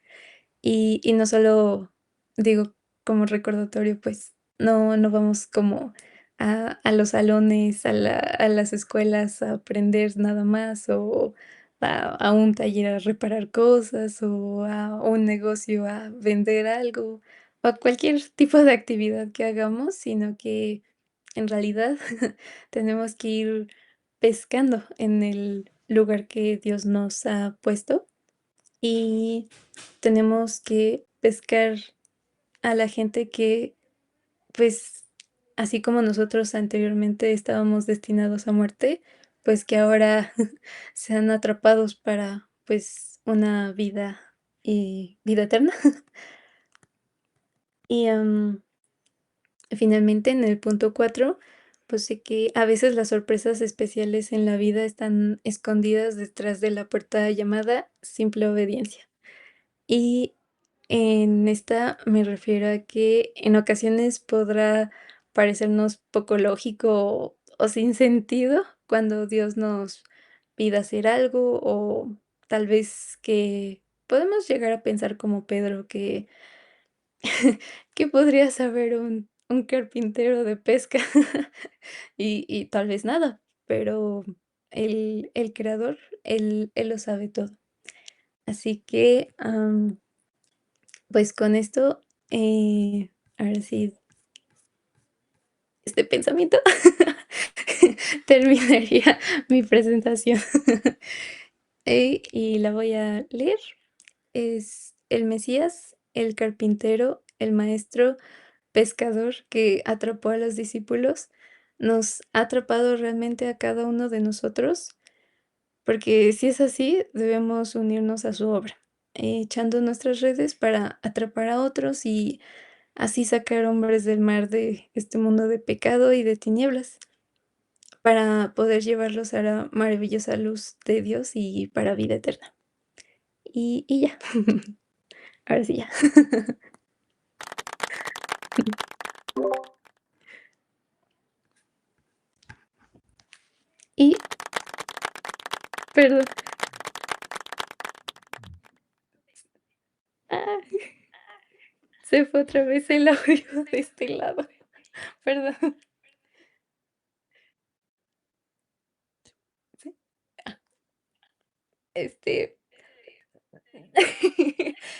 A: Y no solo digo como recordatorio, pues, no vamos como a los salones, a las escuelas a aprender nada más, o a un taller a reparar cosas, o a un negocio a vender algo, o a cualquier tipo de actividad que hagamos, sino que en realidad tenemos que ir pescando en el lugar que Dios nos ha puesto. Y tenemos que pescar a la gente que, pues, así como nosotros anteriormente estábamos destinados a muerte, pues que ahora sean atrapados para, pues, una vida eterna. Y, finalmente, en el punto 4 pues sé que a veces las sorpresas especiales en la vida están escondidas detrás de la puerta llamada simple obediencia. Y en esta me refiero a que en ocasiones podrá parecernos poco lógico o sin sentido cuando Dios nos pida hacer algo o tal vez que podemos llegar a pensar como Pedro que, que podría saber un carpintero de pesca y tal vez nada, pero el creador, él lo sabe todo. Así que, pues con esto, ahora sí, este pensamiento terminaría mi presentación. Y la voy a leer. Es el Mesías, el carpintero, el maestro, pescador que atrapó a los discípulos, nos ha atrapado realmente a cada uno de nosotros, porque si es así, debemos unirnos a su obra, echando nuestras redes para atrapar a otros y así sacar hombres del mar de este mundo de pecado y de tinieblas, para poder llevarlos a la maravillosa luz de Dios y para vida eterna. Y ya, ahora sí ya. Y, perdón. Ah, se fue otra vez el audio de este lado. Perdón. Sí, este,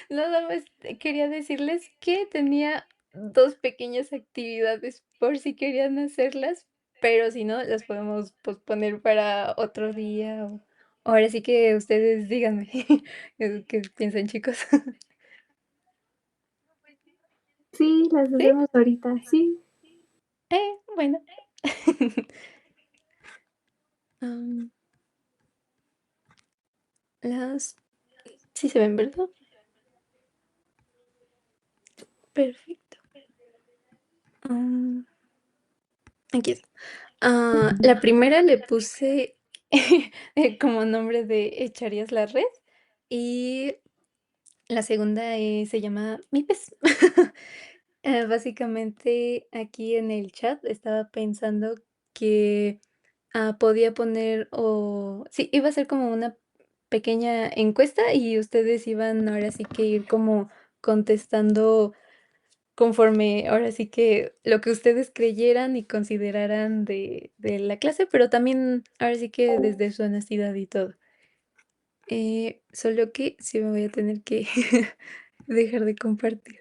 A: nada más quería decirles que tenía 2 pequeñas actividades por si querían hacerlas, pero si no, las podemos posponer para otro día o ahora sí que ustedes díganme, ¿qué piensan, chicos?
E: Sí, las
A: ¿Sí?
E: hacemos ahorita, sí.
A: Bueno. Am, las sí se ven, ¿verdad? Perfecto. Am, aquí está. La primera le puse como nombre de ¿echarías la red? Y la segunda, se llama Mi pez. Básicamente, aquí en el chat estaba pensando que, podía poner o sí, iba a ser como una pequeña encuesta y ustedes iban ahora sí que ir como contestando conforme ahora sí que lo que ustedes creyeran y consideraran de la clase, pero también ahora sí que desde su honestidad y todo. Solo que sí me voy a tener que dejar de compartir.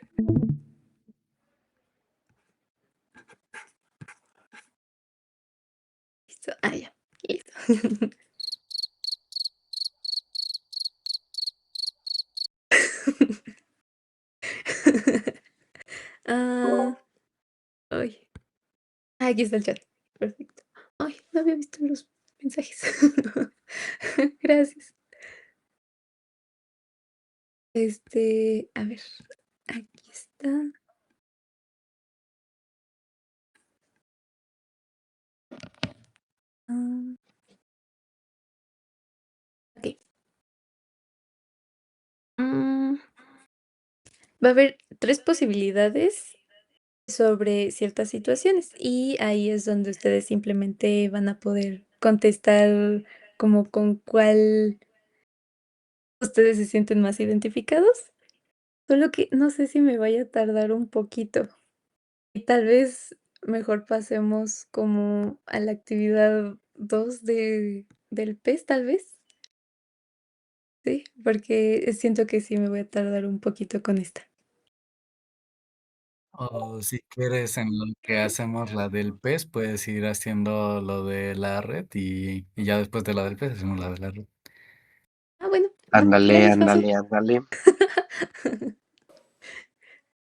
A: Listo. Ya, listo. Ah, ay, aquí está el chat. Perfecto. Ay, no había visto los mensajes. Gracias. A ver, aquí está. Ah, okey. Mm, Va a haber 3 posibilidades sobre ciertas situaciones, y ahí es donde ustedes simplemente van a poder contestar como con cuál ustedes se sienten más identificados, solo que no sé si me vaya a tardar un poquito, y tal vez mejor pasemos como a la actividad 2 del PES, tal vez, ¿sí? Porque siento que sí me voy a tardar un poquito con esta.
F: O si quieres, en lo que hacemos la del pez, puedes ir haciendo lo de la red y ya después de la del pez hacemos la de la red.
A: Bueno, va,
B: Ándale,
A: gracias, José.
B: ándale, ándale.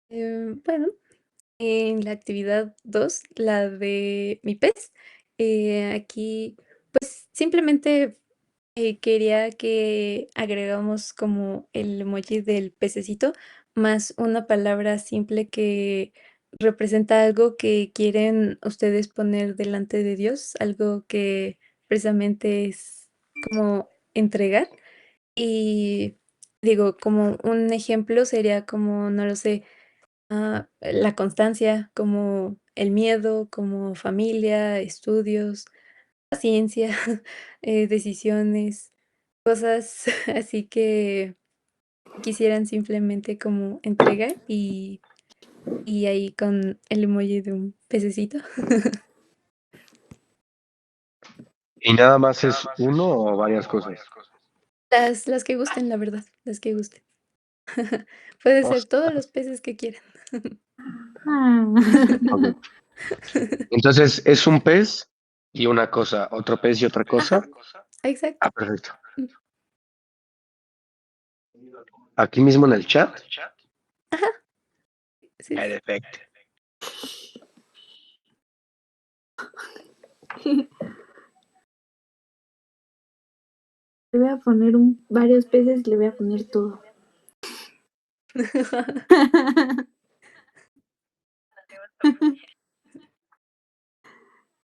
A: Bueno, en la actividad 2, la de mi pez, aquí, pues, simplemente, quería que agregamos como el emoji del pececito, más una palabra simple que representa algo que quieren ustedes poner delante de Dios, algo que precisamente es como entregar. Y digo, como un ejemplo sería como, no lo sé, la constancia, como el miedo, como familia, estudios, paciencia, decisiones, cosas así que quisieran simplemente como entregar y ahí con el emoji de un pececito.
B: ¿Y nada más es uno o varias cosas?
A: Las que gusten, la verdad, las que gusten. Puede
B: O
A: ser
B: s
A: todos los peces que quieran.
E: Ah.
B: okey. Entonces, ¿es un pez y una cosa, otro pez y otra
A: Ajá,
B: cosa?
A: exacto.
B: Perfecto.
A: Mm,
B: ¿Aquí mismo en el chat?
A: ajá, sí, sí.
B: Perfecto.
E: Le voy a poner varios peces y le voy a poner todo.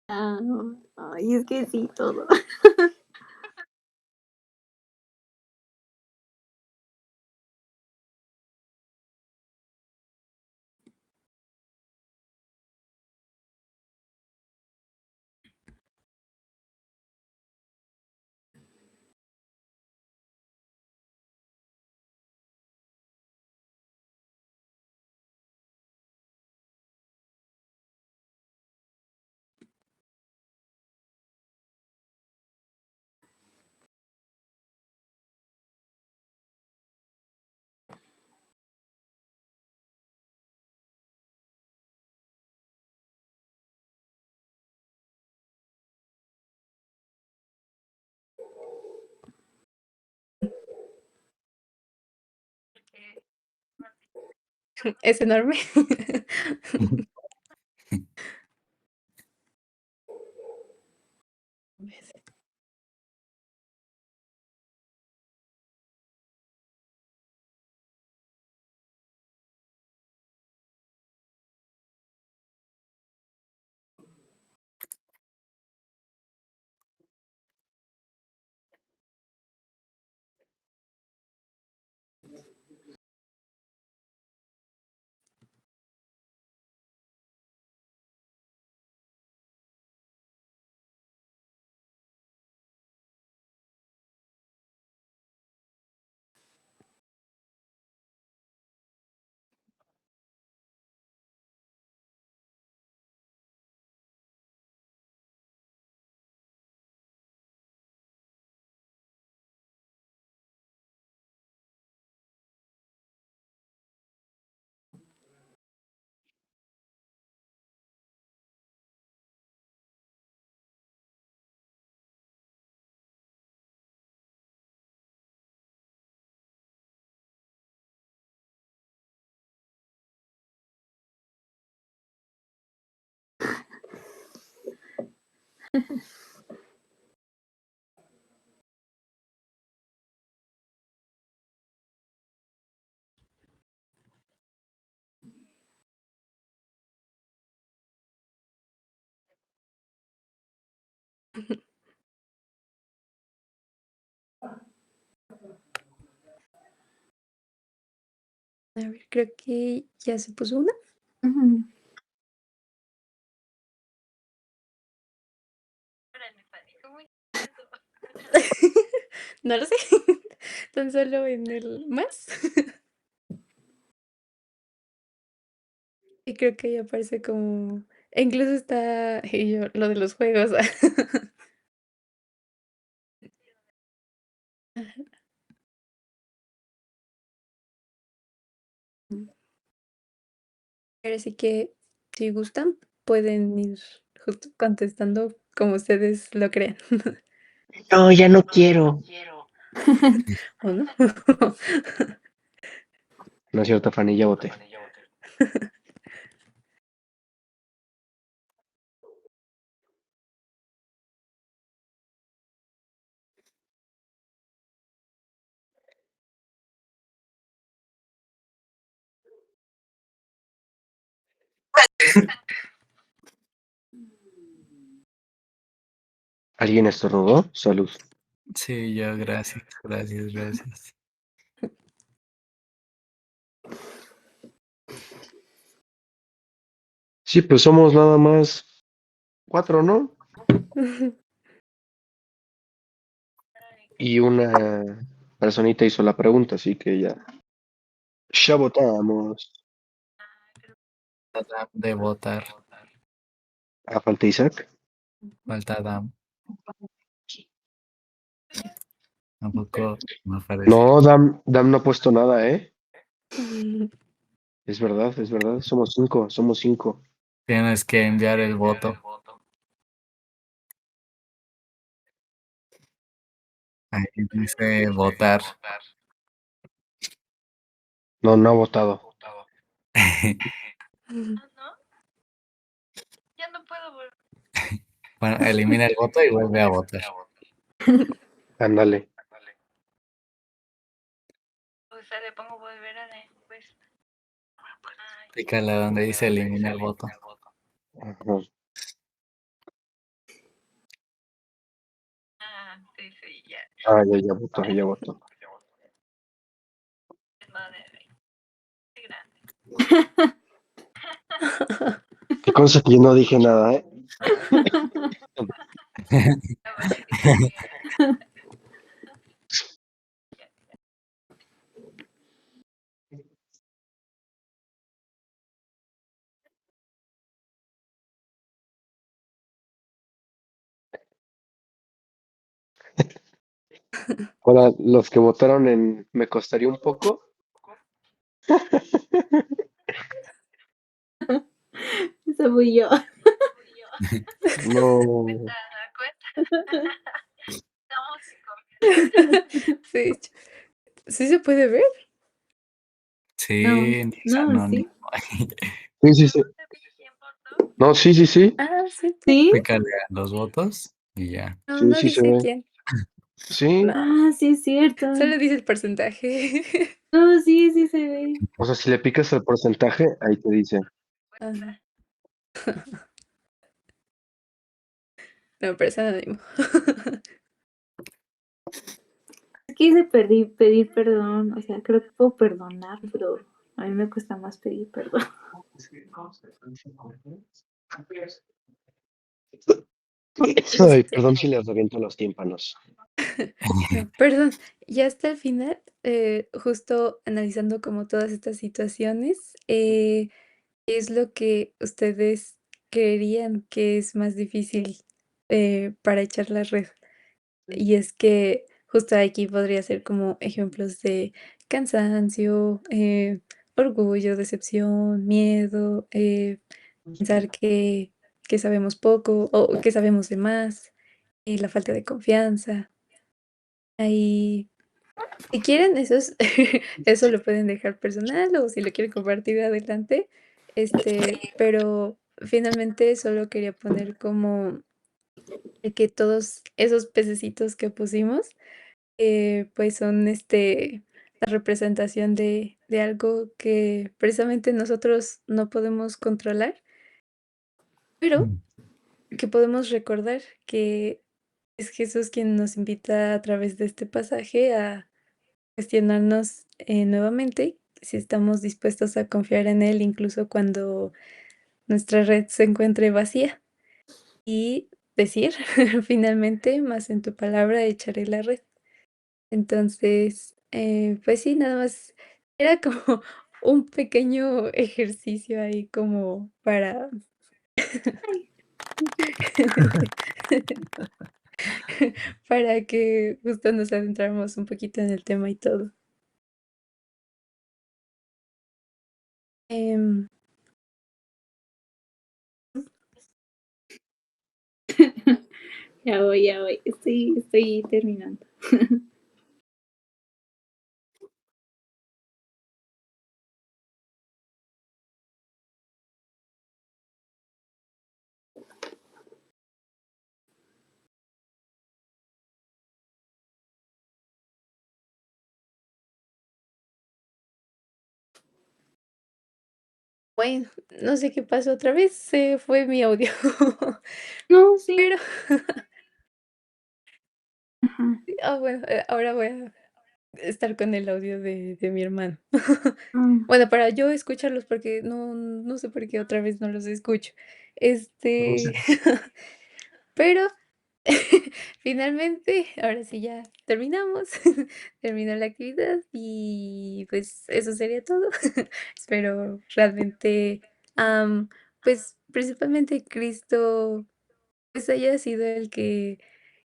E: Ah, ay, es que sí, todo.
A: Es enorme. A ver, creo que ya se puso una.
E: Ujú.
A: No lo sé. Tan solo en el más. Y creo que ahí aparece como e incluso está y yo lo de los juegos. Ajá. Pero sí que, si gustan, pueden ir justo contestando como ustedes lo crean,
B: No, ya no quiero.
A: ¿o no?
B: No es cierto, Fanny, ya voté. ¿Alguien estornudó? Salud.
F: Sí, yo, gracias, gracias, gracias.
B: Sí, pues somos nada más 4, ¿no? Y una personita hizo la pregunta, así que ya. Ya votamos.
F: Adam de votar.
B: ¿A falta Isaac?
F: Falta Adam. Tampoco me parece.
B: No, Dam no ha puesto nada, ¿eh? Es verdad, es verdad. Somos 5, somos 5.
F: Tienes que enviar el voto. Ahí dice votar.
B: No, no ha votado.
F: Bueno, elimina el voto y vuelve a votar.
B: Ándale.
F: Pícale donde dice elimina el voto.
B: Ajá. Ah, ya votó, ya votó. Qué cosa que yo no dije nada, ¿eh? Ahora, los que votaron en Me costaría un poco.
E: Esa fui yo.
B: No.
A: Sí, sí se puede ver.
F: Sí, ni es
E: no, sí.
F: anónimo.
B: Sí, sí, sí. No, sí, sí, sí.
A: Ah, sí, sí.
E: ¿Sí?
F: Pícale a los votos y ya.
A: No,
B: Sí,
A: no
B: sí se
A: dice
B: ve.
A: quién.
B: Sí.
A: No,
E: Ah, sí es cierto.
A: solo dice el porcentaje.
E: No, sí, sí se ve.
B: O sea, si le picas el porcentaje, ahí te dice.
A: Ajá. No, pero es anónimo.
E: Es que hice pedir perdón, o sea, creo que puedo perdonar, pero a mí me cuesta más pedir perdón.
B: Ay,
A: Este,
B: perdón si les reviento los tímpanos.
A: no, perdón. Ya hasta el final, justo analizando como todas estas situaciones, ¿qué es lo que ustedes creerían que es más difícil para echar la red? Y es que justo aquí podría ser como ejemplos de cansancio, orgullo, decepción, miedo, pensar que sabemos poco o que sabemos de más, la falta de confianza. Ahí, si quieren, eso lo pueden dejar personal o si lo quieren compartir adelante. Pero finalmente solo quería poner como de que todos esos pececitos que pusimos pues son la representación de algo que precisamente nosotros no podemos controlar, pero
F: Mm.
A: que podemos recordar que es Jesús quien nos invita a través de este pasaje a cuestionarnos nuevamente si estamos dispuestos a confiar en Él incluso cuando nuestra red se encuentre vacía y decir finalmente, más en tu palabra echaré la red. Entonces, pues sí, nada más era como un pequeño ejercicio ahí como para para que justo nos adentráramos un poquito en el tema y todo. Em,
E: Ya voy, estoy terminando.
A: bueno, no sé qué pasó otra vez, se fue mi audio,
E: No, sí.
A: pero,
E: Ajá.
A: bueno, ahora voy a estar con el audio de mi hermano.
E: Ah,
A: Bueno, para yo escucharlos, porque no sé por qué otra vez no los escucho. Este, pero finalmente, ahora sí ya terminamos, terminó la actividad y pues eso sería todo. Espero realmente, pues principalmente Cristo, pues haya sido el que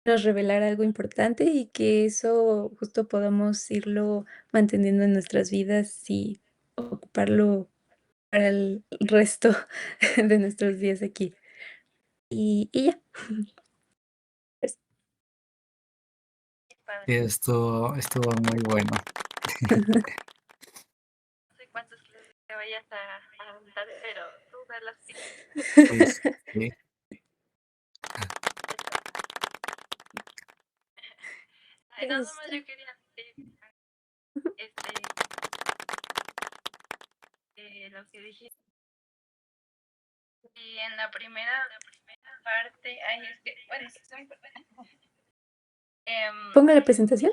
A: nos revelara algo importante y que eso justo podamos irlo manteniendo en nuestras vidas y ocuparlo para el resto de nuestros días aquí. Y ya. Pues,
F: Sí, estuvo muy bueno. Sí, sí, sí.
A: este, ponga la presentación.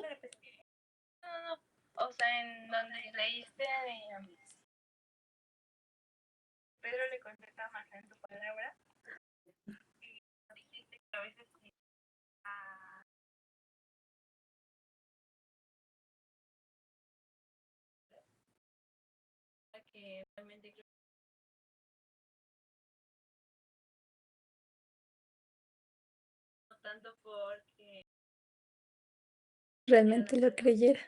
A: Realmente lo creyera.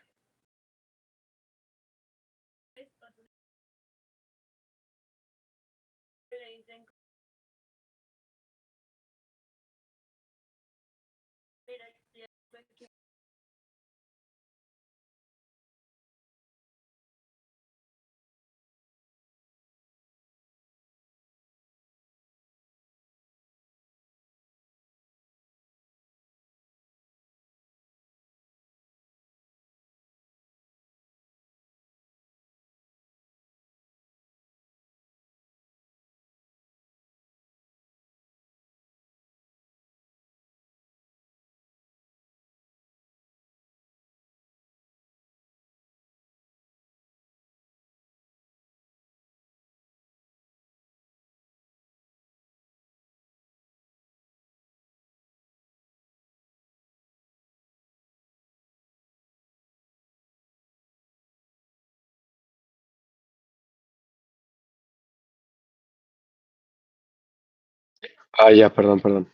B: Ah, ya, perdón, perdón.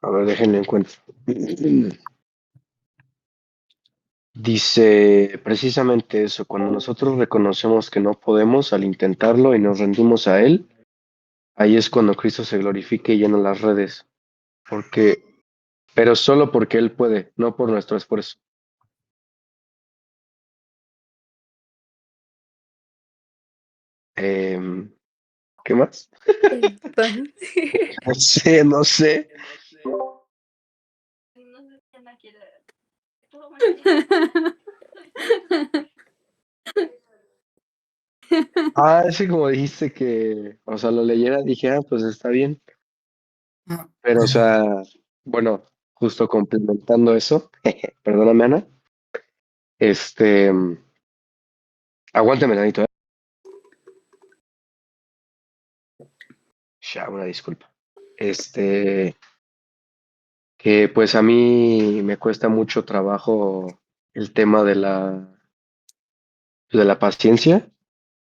B: A ver, déjenme encuentro. Dice precisamente eso, cuando nosotros reconocemos que no podemos al intentarlo y nos rendimos a Él, ahí es cuando Cristo se glorifica y llena las redes, porque, pero solo porque Él puede, no por nuestro esfuerzo. Em, ¿Qué más?
A: Pan.
B: No sé, no sé. Ah, ese como dijiste que, o sea, lo leyera, dije, ah, pues está bien. Pero, o sea, bueno, justo complementando eso, perdóname, Ana, este, aguántame, Nanito, ya, una disculpa. Este, que pues a mí me cuesta mucho trabajo el tema de la paciencia.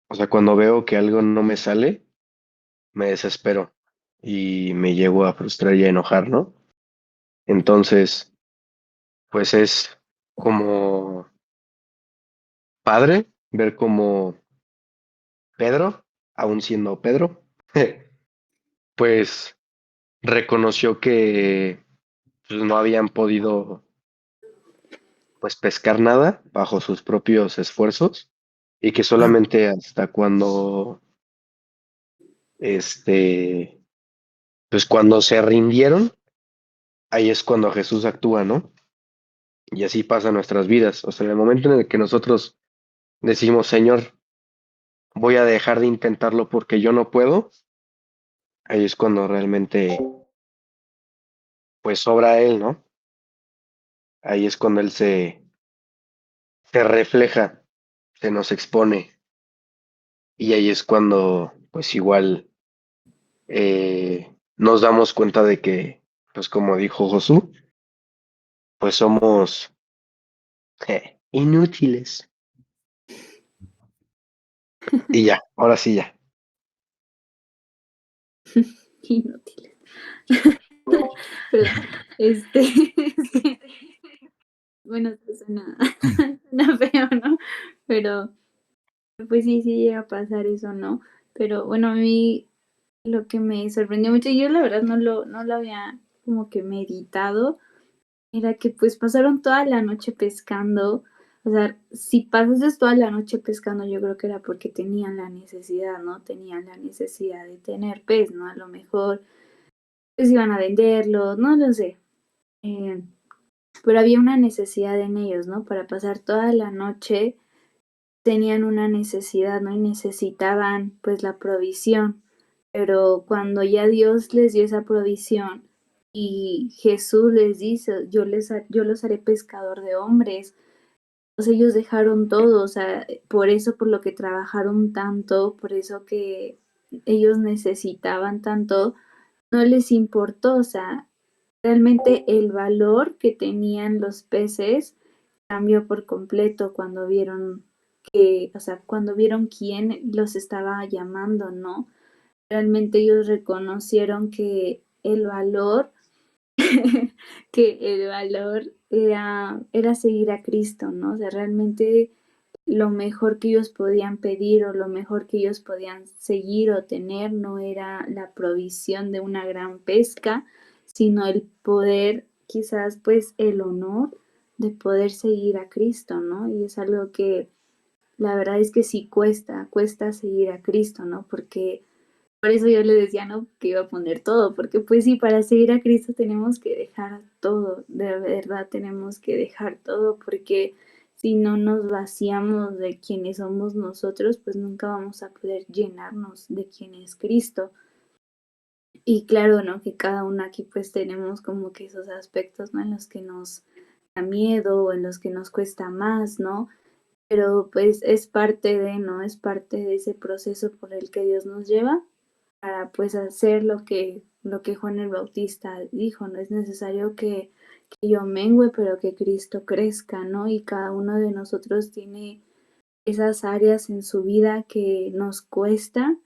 B: O sea, cuando veo que algo no me sale, me desespero y me llego a frustrar y a enojar, ¿no? Entonces, pues es como padre ver como Pedro, aún siendo Pedro, pues reconoció que pues, no habían podido pues pescar nada bajo sus propios esfuerzos y que solamente hasta cuando este pues cuando se rindieron, ahí es cuando Jesús actúa, ¿no? Y así pasa nuestras vidas. O sea, en el momento en el que nosotros decimos, Señor, voy a dejar de intentarlo porque yo no puedo, ahí es cuando realmente pues obra Él, ¿no? Ahí es cuando Él se refleja, se nos expone y ahí es cuando pues igual nos damos cuenta de que, pues como dijo Josué, pues somos inútiles. Y ya, ahora sí ya.
E: Inútiles. Perdón. Bueno, suena, suena feo, ¿no? Pero pues sí, sí llega a pasar eso, ¿no? Pero bueno, a mí lo que me sorprendió mucho, y yo la verdad no lo había como que meditado, era que pues pasaron toda la noche pescando. O sea, si pasaste toda la noche pescando, yo creo que era porque tenían la necesidad, ¿no? Tenían la necesidad de tener pez, ¿no? A lo mejor pues iban a venderlo, no lo sé. Eh, pero había una necesidad en ellos, ¿no? Para pasar toda la noche tenían una necesidad, ¿no? Y necesitaban pues la provisión. Pero cuando ya Dios les dio esa provisión y Jesús les dice, yo los haré pescador de hombres, pues ellos dejaron todo, o sea, por eso, por lo que trabajaron tanto, por eso que ellos necesitaban tanto, no les importó, o sea, realmente el valor que tenían los peces cambió por completo cuando vieron que, o sea, cuando vieron quién los estaba llamando, ¿no? Realmente ellos reconocieron que el valor, que el valor era seguir a Cristo, ¿no? O sea, realmente lo mejor que ellos podían pedir o lo mejor que ellos podían seguir o tener no era la provisión de una gran pesca, sino el poder, quizás pues el honor de poder seguir a Cristo, ¿no? Y es algo que la verdad es que sí cuesta seguir a Cristo, ¿no? Porque por eso yo le decía, ¿no? Que iba a poner todo, porque pues sí, para seguir a Cristo tenemos que dejar todo, de verdad tenemos que dejar todo, porque si no nos vaciamos de quienes somos nosotros, pues nunca vamos a poder llenarnos de quién es Cristo. Y claro, ¿no? Que cada uno aquí pues tenemos como que esos aspectos, ¿no? En los que nos da miedo o en los que nos cuesta más, ¿no? Pero pues es parte de, ¿no? Es parte de ese proceso por el que Dios nos lleva para pues hacer lo que Juan el Bautista dijo, no es necesario que yo mengüe, pero que Cristo crezca, ¿no? Y cada uno de nosotros tiene esas áreas en su vida que nos cuesta,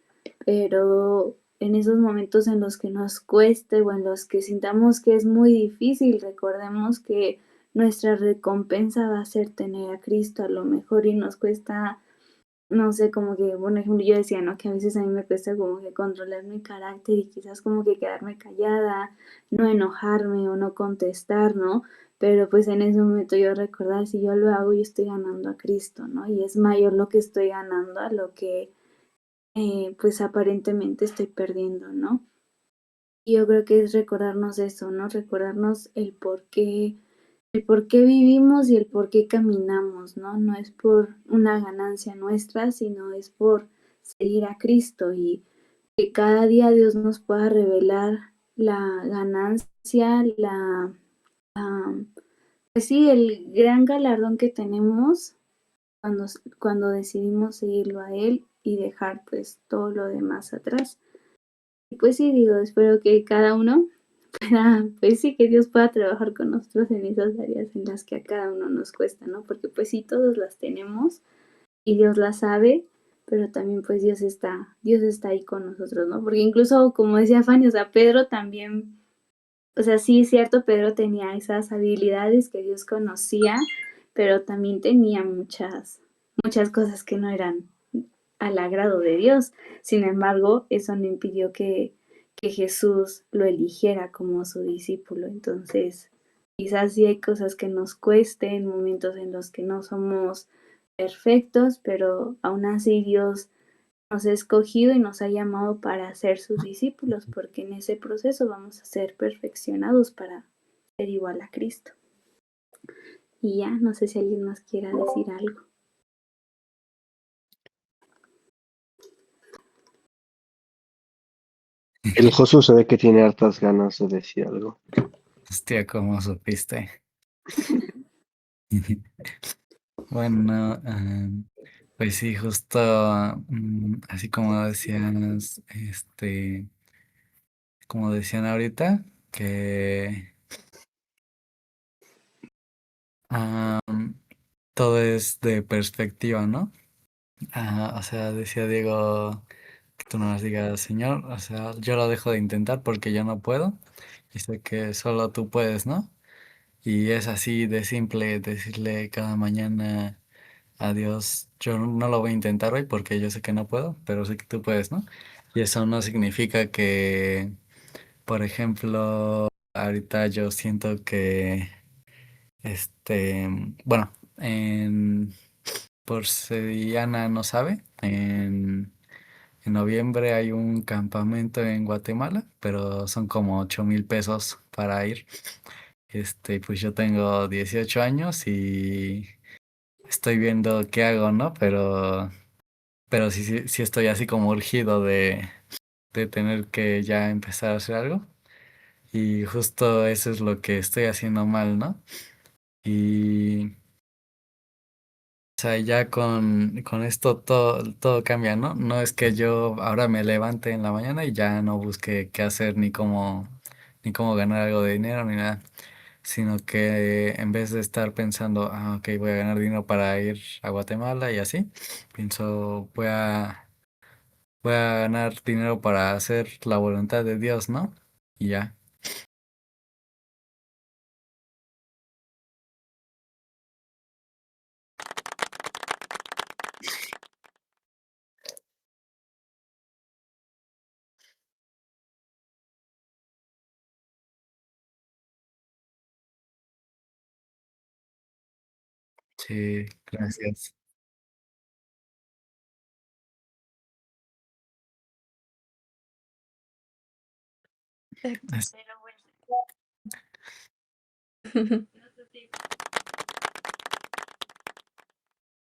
E: pero en esos momentos en los que nos cueste o en los que sintamos que es muy difícil, recordemos que nuestra recompensa va a ser tener a Cristo a lo mejor y nos cuesta, no sé, como que, por ejemplo, yo decía, ¿no? Que a veces a mí me cuesta como que controlar mi carácter y quizás como que quedarme callada, no enojarme o no contestar, ¿no? Pero pues en ese momento yo recordar, si yo lo hago, yo estoy ganando a Cristo, ¿no? Y es mayor lo que estoy ganando a lo que pues aparentemente estoy perdiendo, ¿no? Y yo creo que es recordarnos eso, ¿no? Recordarnos el por qué vivimos y el por qué caminamos, ¿no? No es por una ganancia nuestra, sino es por seguir a Cristo y que cada día Dios nos pueda revelar la ganancia, pues sí, el gran galardón que tenemos cuando decidimos seguirlo a Él y dejar pues todo lo demás atrás. Y pues sí, digo, espero que cada uno pueda, pues sí, que Dios pueda trabajar con nosotros en esas áreas en las que a cada uno nos cuesta, ¿no? Porque pues sí, todos las tenemos y Dios las sabe, pero también pues Dios está ahí con nosotros, ¿no? Porque incluso, como decía Fanny, o sea, Pedro también, o sea, sí es cierto, Pedro tenía esas habilidades que Dios conocía, pero también tenía muchas cosas que no eran al agrado de Dios. Sin embargo, eso no impidió que Jesús lo eligiera como su discípulo. Entonces, quizás sí hay cosas que nos cuesten, momentos en los que no somos perfectos, pero aún así Dios nos ha escogido y nos ha llamado para ser sus discípulos, porque en ese proceso vamos a ser perfeccionados para ser igual a Cristo. Y ya, no sé si alguien más quiera decir algo.
B: El Josu se ve que tiene hartas ganas de decir algo.
F: Hostia, ¿cómo supiste? Bueno, pues sí, justo así como decías, como decían ahorita, que todo es de perspectiva, ¿no? O sea, decía Diego, que tú no nos digas, Señor, o sea, yo lo dejo de intentar porque yo no puedo, y sé que solo tú puedes, ¿no? Y es así de simple decirle cada mañana a Dios, yo no lo voy a intentar hoy porque yo sé que no puedo, pero sé que tú puedes, ¿no? Y eso no significa que, por ejemplo, ahorita yo siento que, bueno, por si Ana no sabe, en noviembre hay un campamento en Guatemala, pero son como 8,000 pesos para ir. Pues yo tengo 18 años y estoy viendo qué hago, ¿no? Pero sí, sí, sí estoy así como urgido de tener que ya empezar a hacer algo. Y justo eso es lo que estoy haciendo mal, ¿no? Y, o sea, ya con esto todo cambia, ¿no? No es que yo ahora me levante en la mañana y ya no busque qué hacer ni cómo ganar algo de dinero ni nada, sino que en vez de estar pensando, ok, voy a ganar dinero para ir a Guatemala y así, pienso, voy a ganar dinero para hacer la voluntad de Dios, ¿no? Y ya. Sí, gracias.
A: Exacto.
F: Es-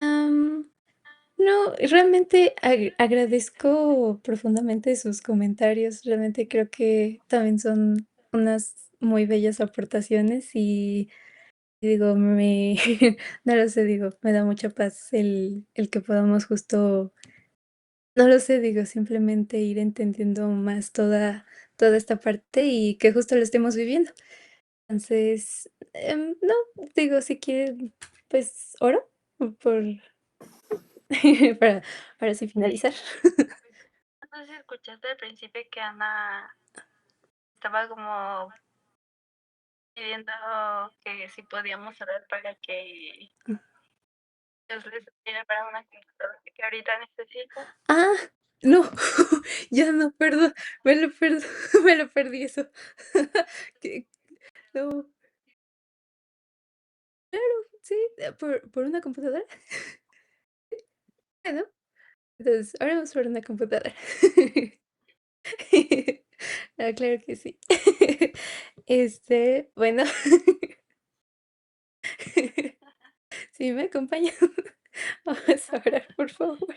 A: Am, no, realmente agradezco profundamente sus comentarios. Realmente creo que también son unas muy bellas aportaciones y digo, no lo sé, digo, me da mucha paz el que podamos justo, no lo sé, digo, simplemente ir entendiendo más toda esta parte y que justo lo estemos viviendo. Entonces, no, digo, si quieren, pues oro por para así finalizar.
G: No sé si escuchaste al principio que Ana estaba como pidiendo que si podíamos orar para que Dios les diera para una computadora que ahorita necesita.
A: Ah, no, ya no, perdón, me lo perdí eso. Que no, sí, por una computadora. Bueno, entonces, ahora vamos por una computadora. Ah, claro que sí. Bueno, si me acompañan, vamos a orar, por favor.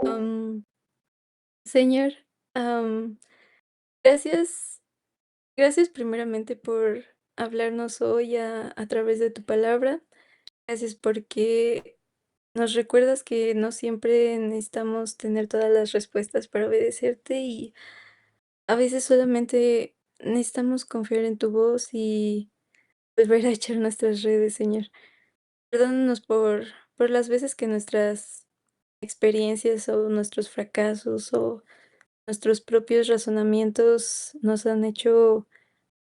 A: Am, Señor, am, gracias, gracias primeramente por hablarnos hoy a través de tu palabra. Gracias porque nos recuerdas que no siempre necesitamos tener todas las respuestas para obedecerte y a veces solamente necesitamos confiar en tu voz y volver a echar nuestras redes, Señor. Perdónanos por las veces que nuestras experiencias o nuestros fracasos o nuestros propios razonamientos nos han hecho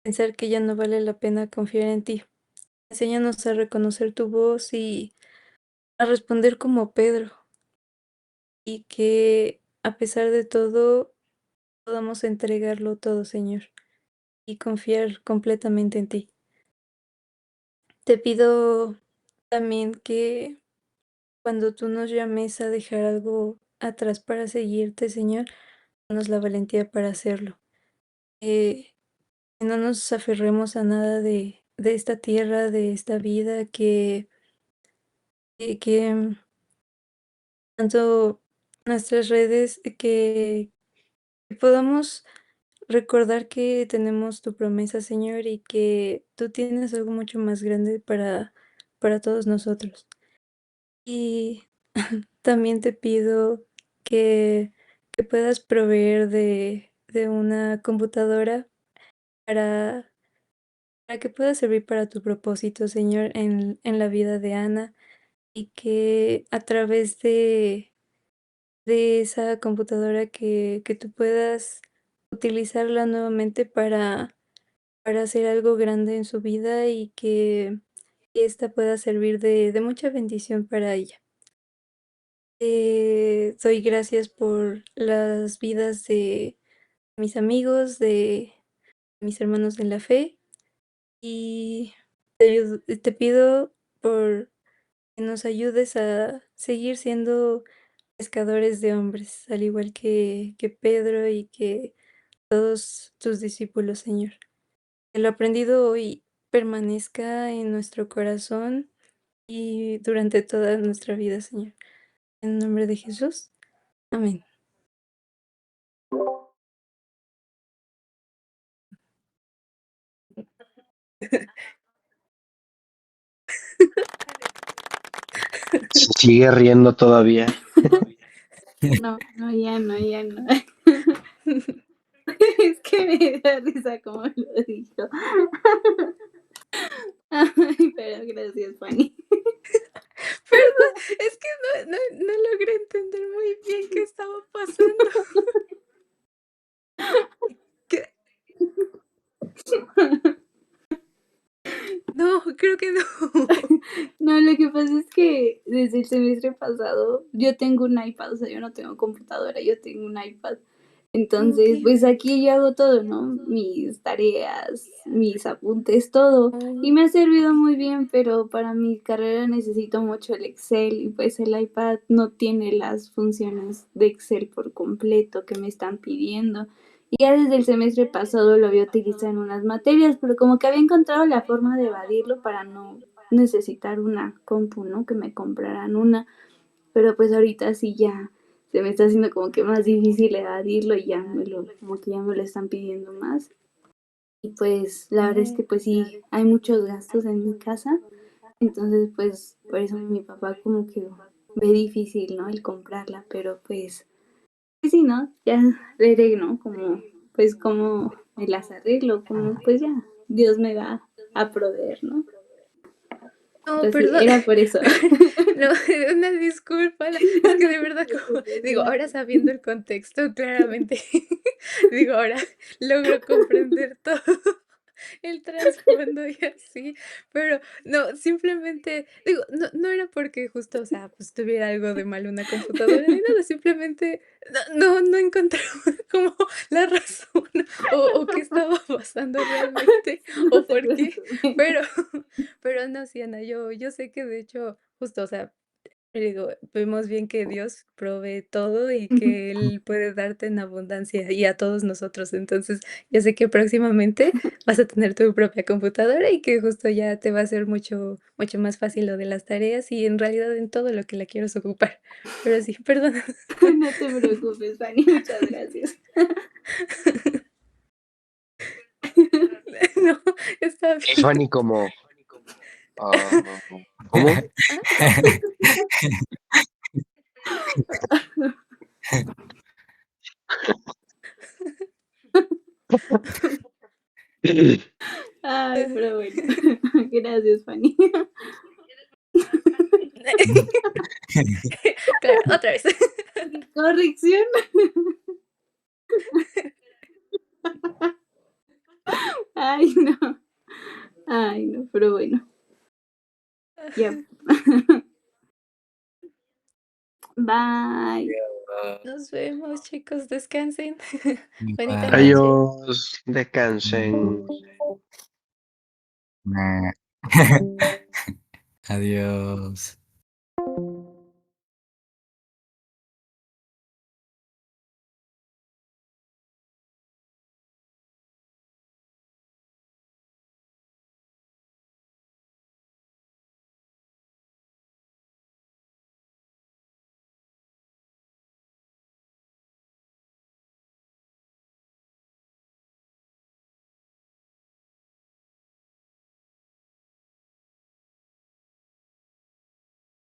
A: pensar que ya no vale la pena confiar en ti. Enséñanos a reconocer tu voz y a responder como Pedro, y que a pesar de todo podamos entregarlo todo, Señor, y confiar completamente en ti. Te pido también que cuando tú nos llames a dejar algo atrás para seguirte, Señor, danos la valentía para hacerlo. Que no nos aferremos a nada de esta tierra, de esta vida, que tanto nuestras redes, que podamos recordar que tenemos tu promesa, Señor, y que tú tienes algo mucho más grande para todos nosotros. Y también te pido que, que puedas proveer de una computadora para, para que pueda servir para tu propósito, Señor, en la vida de Ana, y que a través de esa computadora que tú puedas utilizarla nuevamente para hacer algo grande en su vida y que esta pueda servir de mucha bendición para ella. Doy gracias por las vidas de mis amigos, de mis hermanos en la fe, y te pido por que nos ayudes a seguir siendo pescadores de hombres, al igual que Pedro y que todos tus discípulos, Señor. Que lo aprendido hoy permanezca en nuestro corazón y durante toda nuestra vida, Señor. En el nombre de Jesús. Amén.
B: Se sigue riendo todavía.
E: No, no, ya no, ya no. Es que me da risa como lo dijo. Ay, pero gracias, Fanny.
A: Perdón, es que no logré entender muy bien qué estaba pasando. ¿Qué? No, creo que no.
E: No, lo que pasa es que desde el semestre pasado yo tengo un iPad, o sea, yo no tengo computadora, yo tengo un iPad. Entonces,
A: Okey.
E: pues aquí yo hago todo, ¿no? Mis tareas, mis apuntes, todo. Y
A: Oh,
E: me ha servido
A: okey.
E: muy bien, pero para mi carrera necesito mucho el Excel y pues el iPad no tiene las funciones de Excel por completo que me están pidiendo. Y ya desde el semestre pasado lo había utilizado en unas materias, pero como que había encontrado la forma de evadirlo para no necesitar una compu, ¿no? Que me compraran una. Pero pues ahorita sí ya se me está haciendo como que más difícil evadirlo y ya como que ya me lo están pidiendo más. Y pues la verdad es que pues sí, hay muchos gastos en mi casa. Entonces pues por eso mi papá como que ve difícil, ¿no? El comprarla, pero pues sí, ¿no? Ya veré, ¿no? Como, pues cómo me las arreglo, como pues ya Dios me va a proveer, ¿no?
A: No,
E: Pero sí,
A: perdón.
E: era por eso.
A: No, una disculpa, es que de verdad, como digo, ahora sabiendo el contexto, claramente, digo, ahora logro comprender todo el trasfondo y así, pero no, simplemente, digo, no era porque justo, o sea, pues tuviera algo de malo una computadora ni nada, simplemente no encontraba como la razón o qué estaba pasando realmente
E: No
A: o
E: te
A: por qué,
E: preocupes.
A: pero pero no, sí, Ana, yo sé que de hecho, justo, o sea, le digo, vemos bien que Dios provee todo y que Él puede darte en abundancia y a todos nosotros. Entonces, yo sé que próximamente vas a tener tu propia computadora y que justo ya te va a ser mucho más fácil lo de las tareas y en realidad en todo lo que la quieras ocupar. Pero sí, perdón.
E: No te preocupes, Fanny, muchas gracias.
A: No, está
B: Y
A: bien.
B: Fanny como, ah, ¿cómo?
E: Ay, pero bueno. Gracias, Fanny.
A: Claro, otra vez.
E: Corrección. Ay, no. Ay, no, pero bueno. Ya. Bye.
A: Nos vemos, chicos, descansen. Bonita
F: Igual.
A: noche.
B: Adiós, descansen.
F: Nah. Adiós.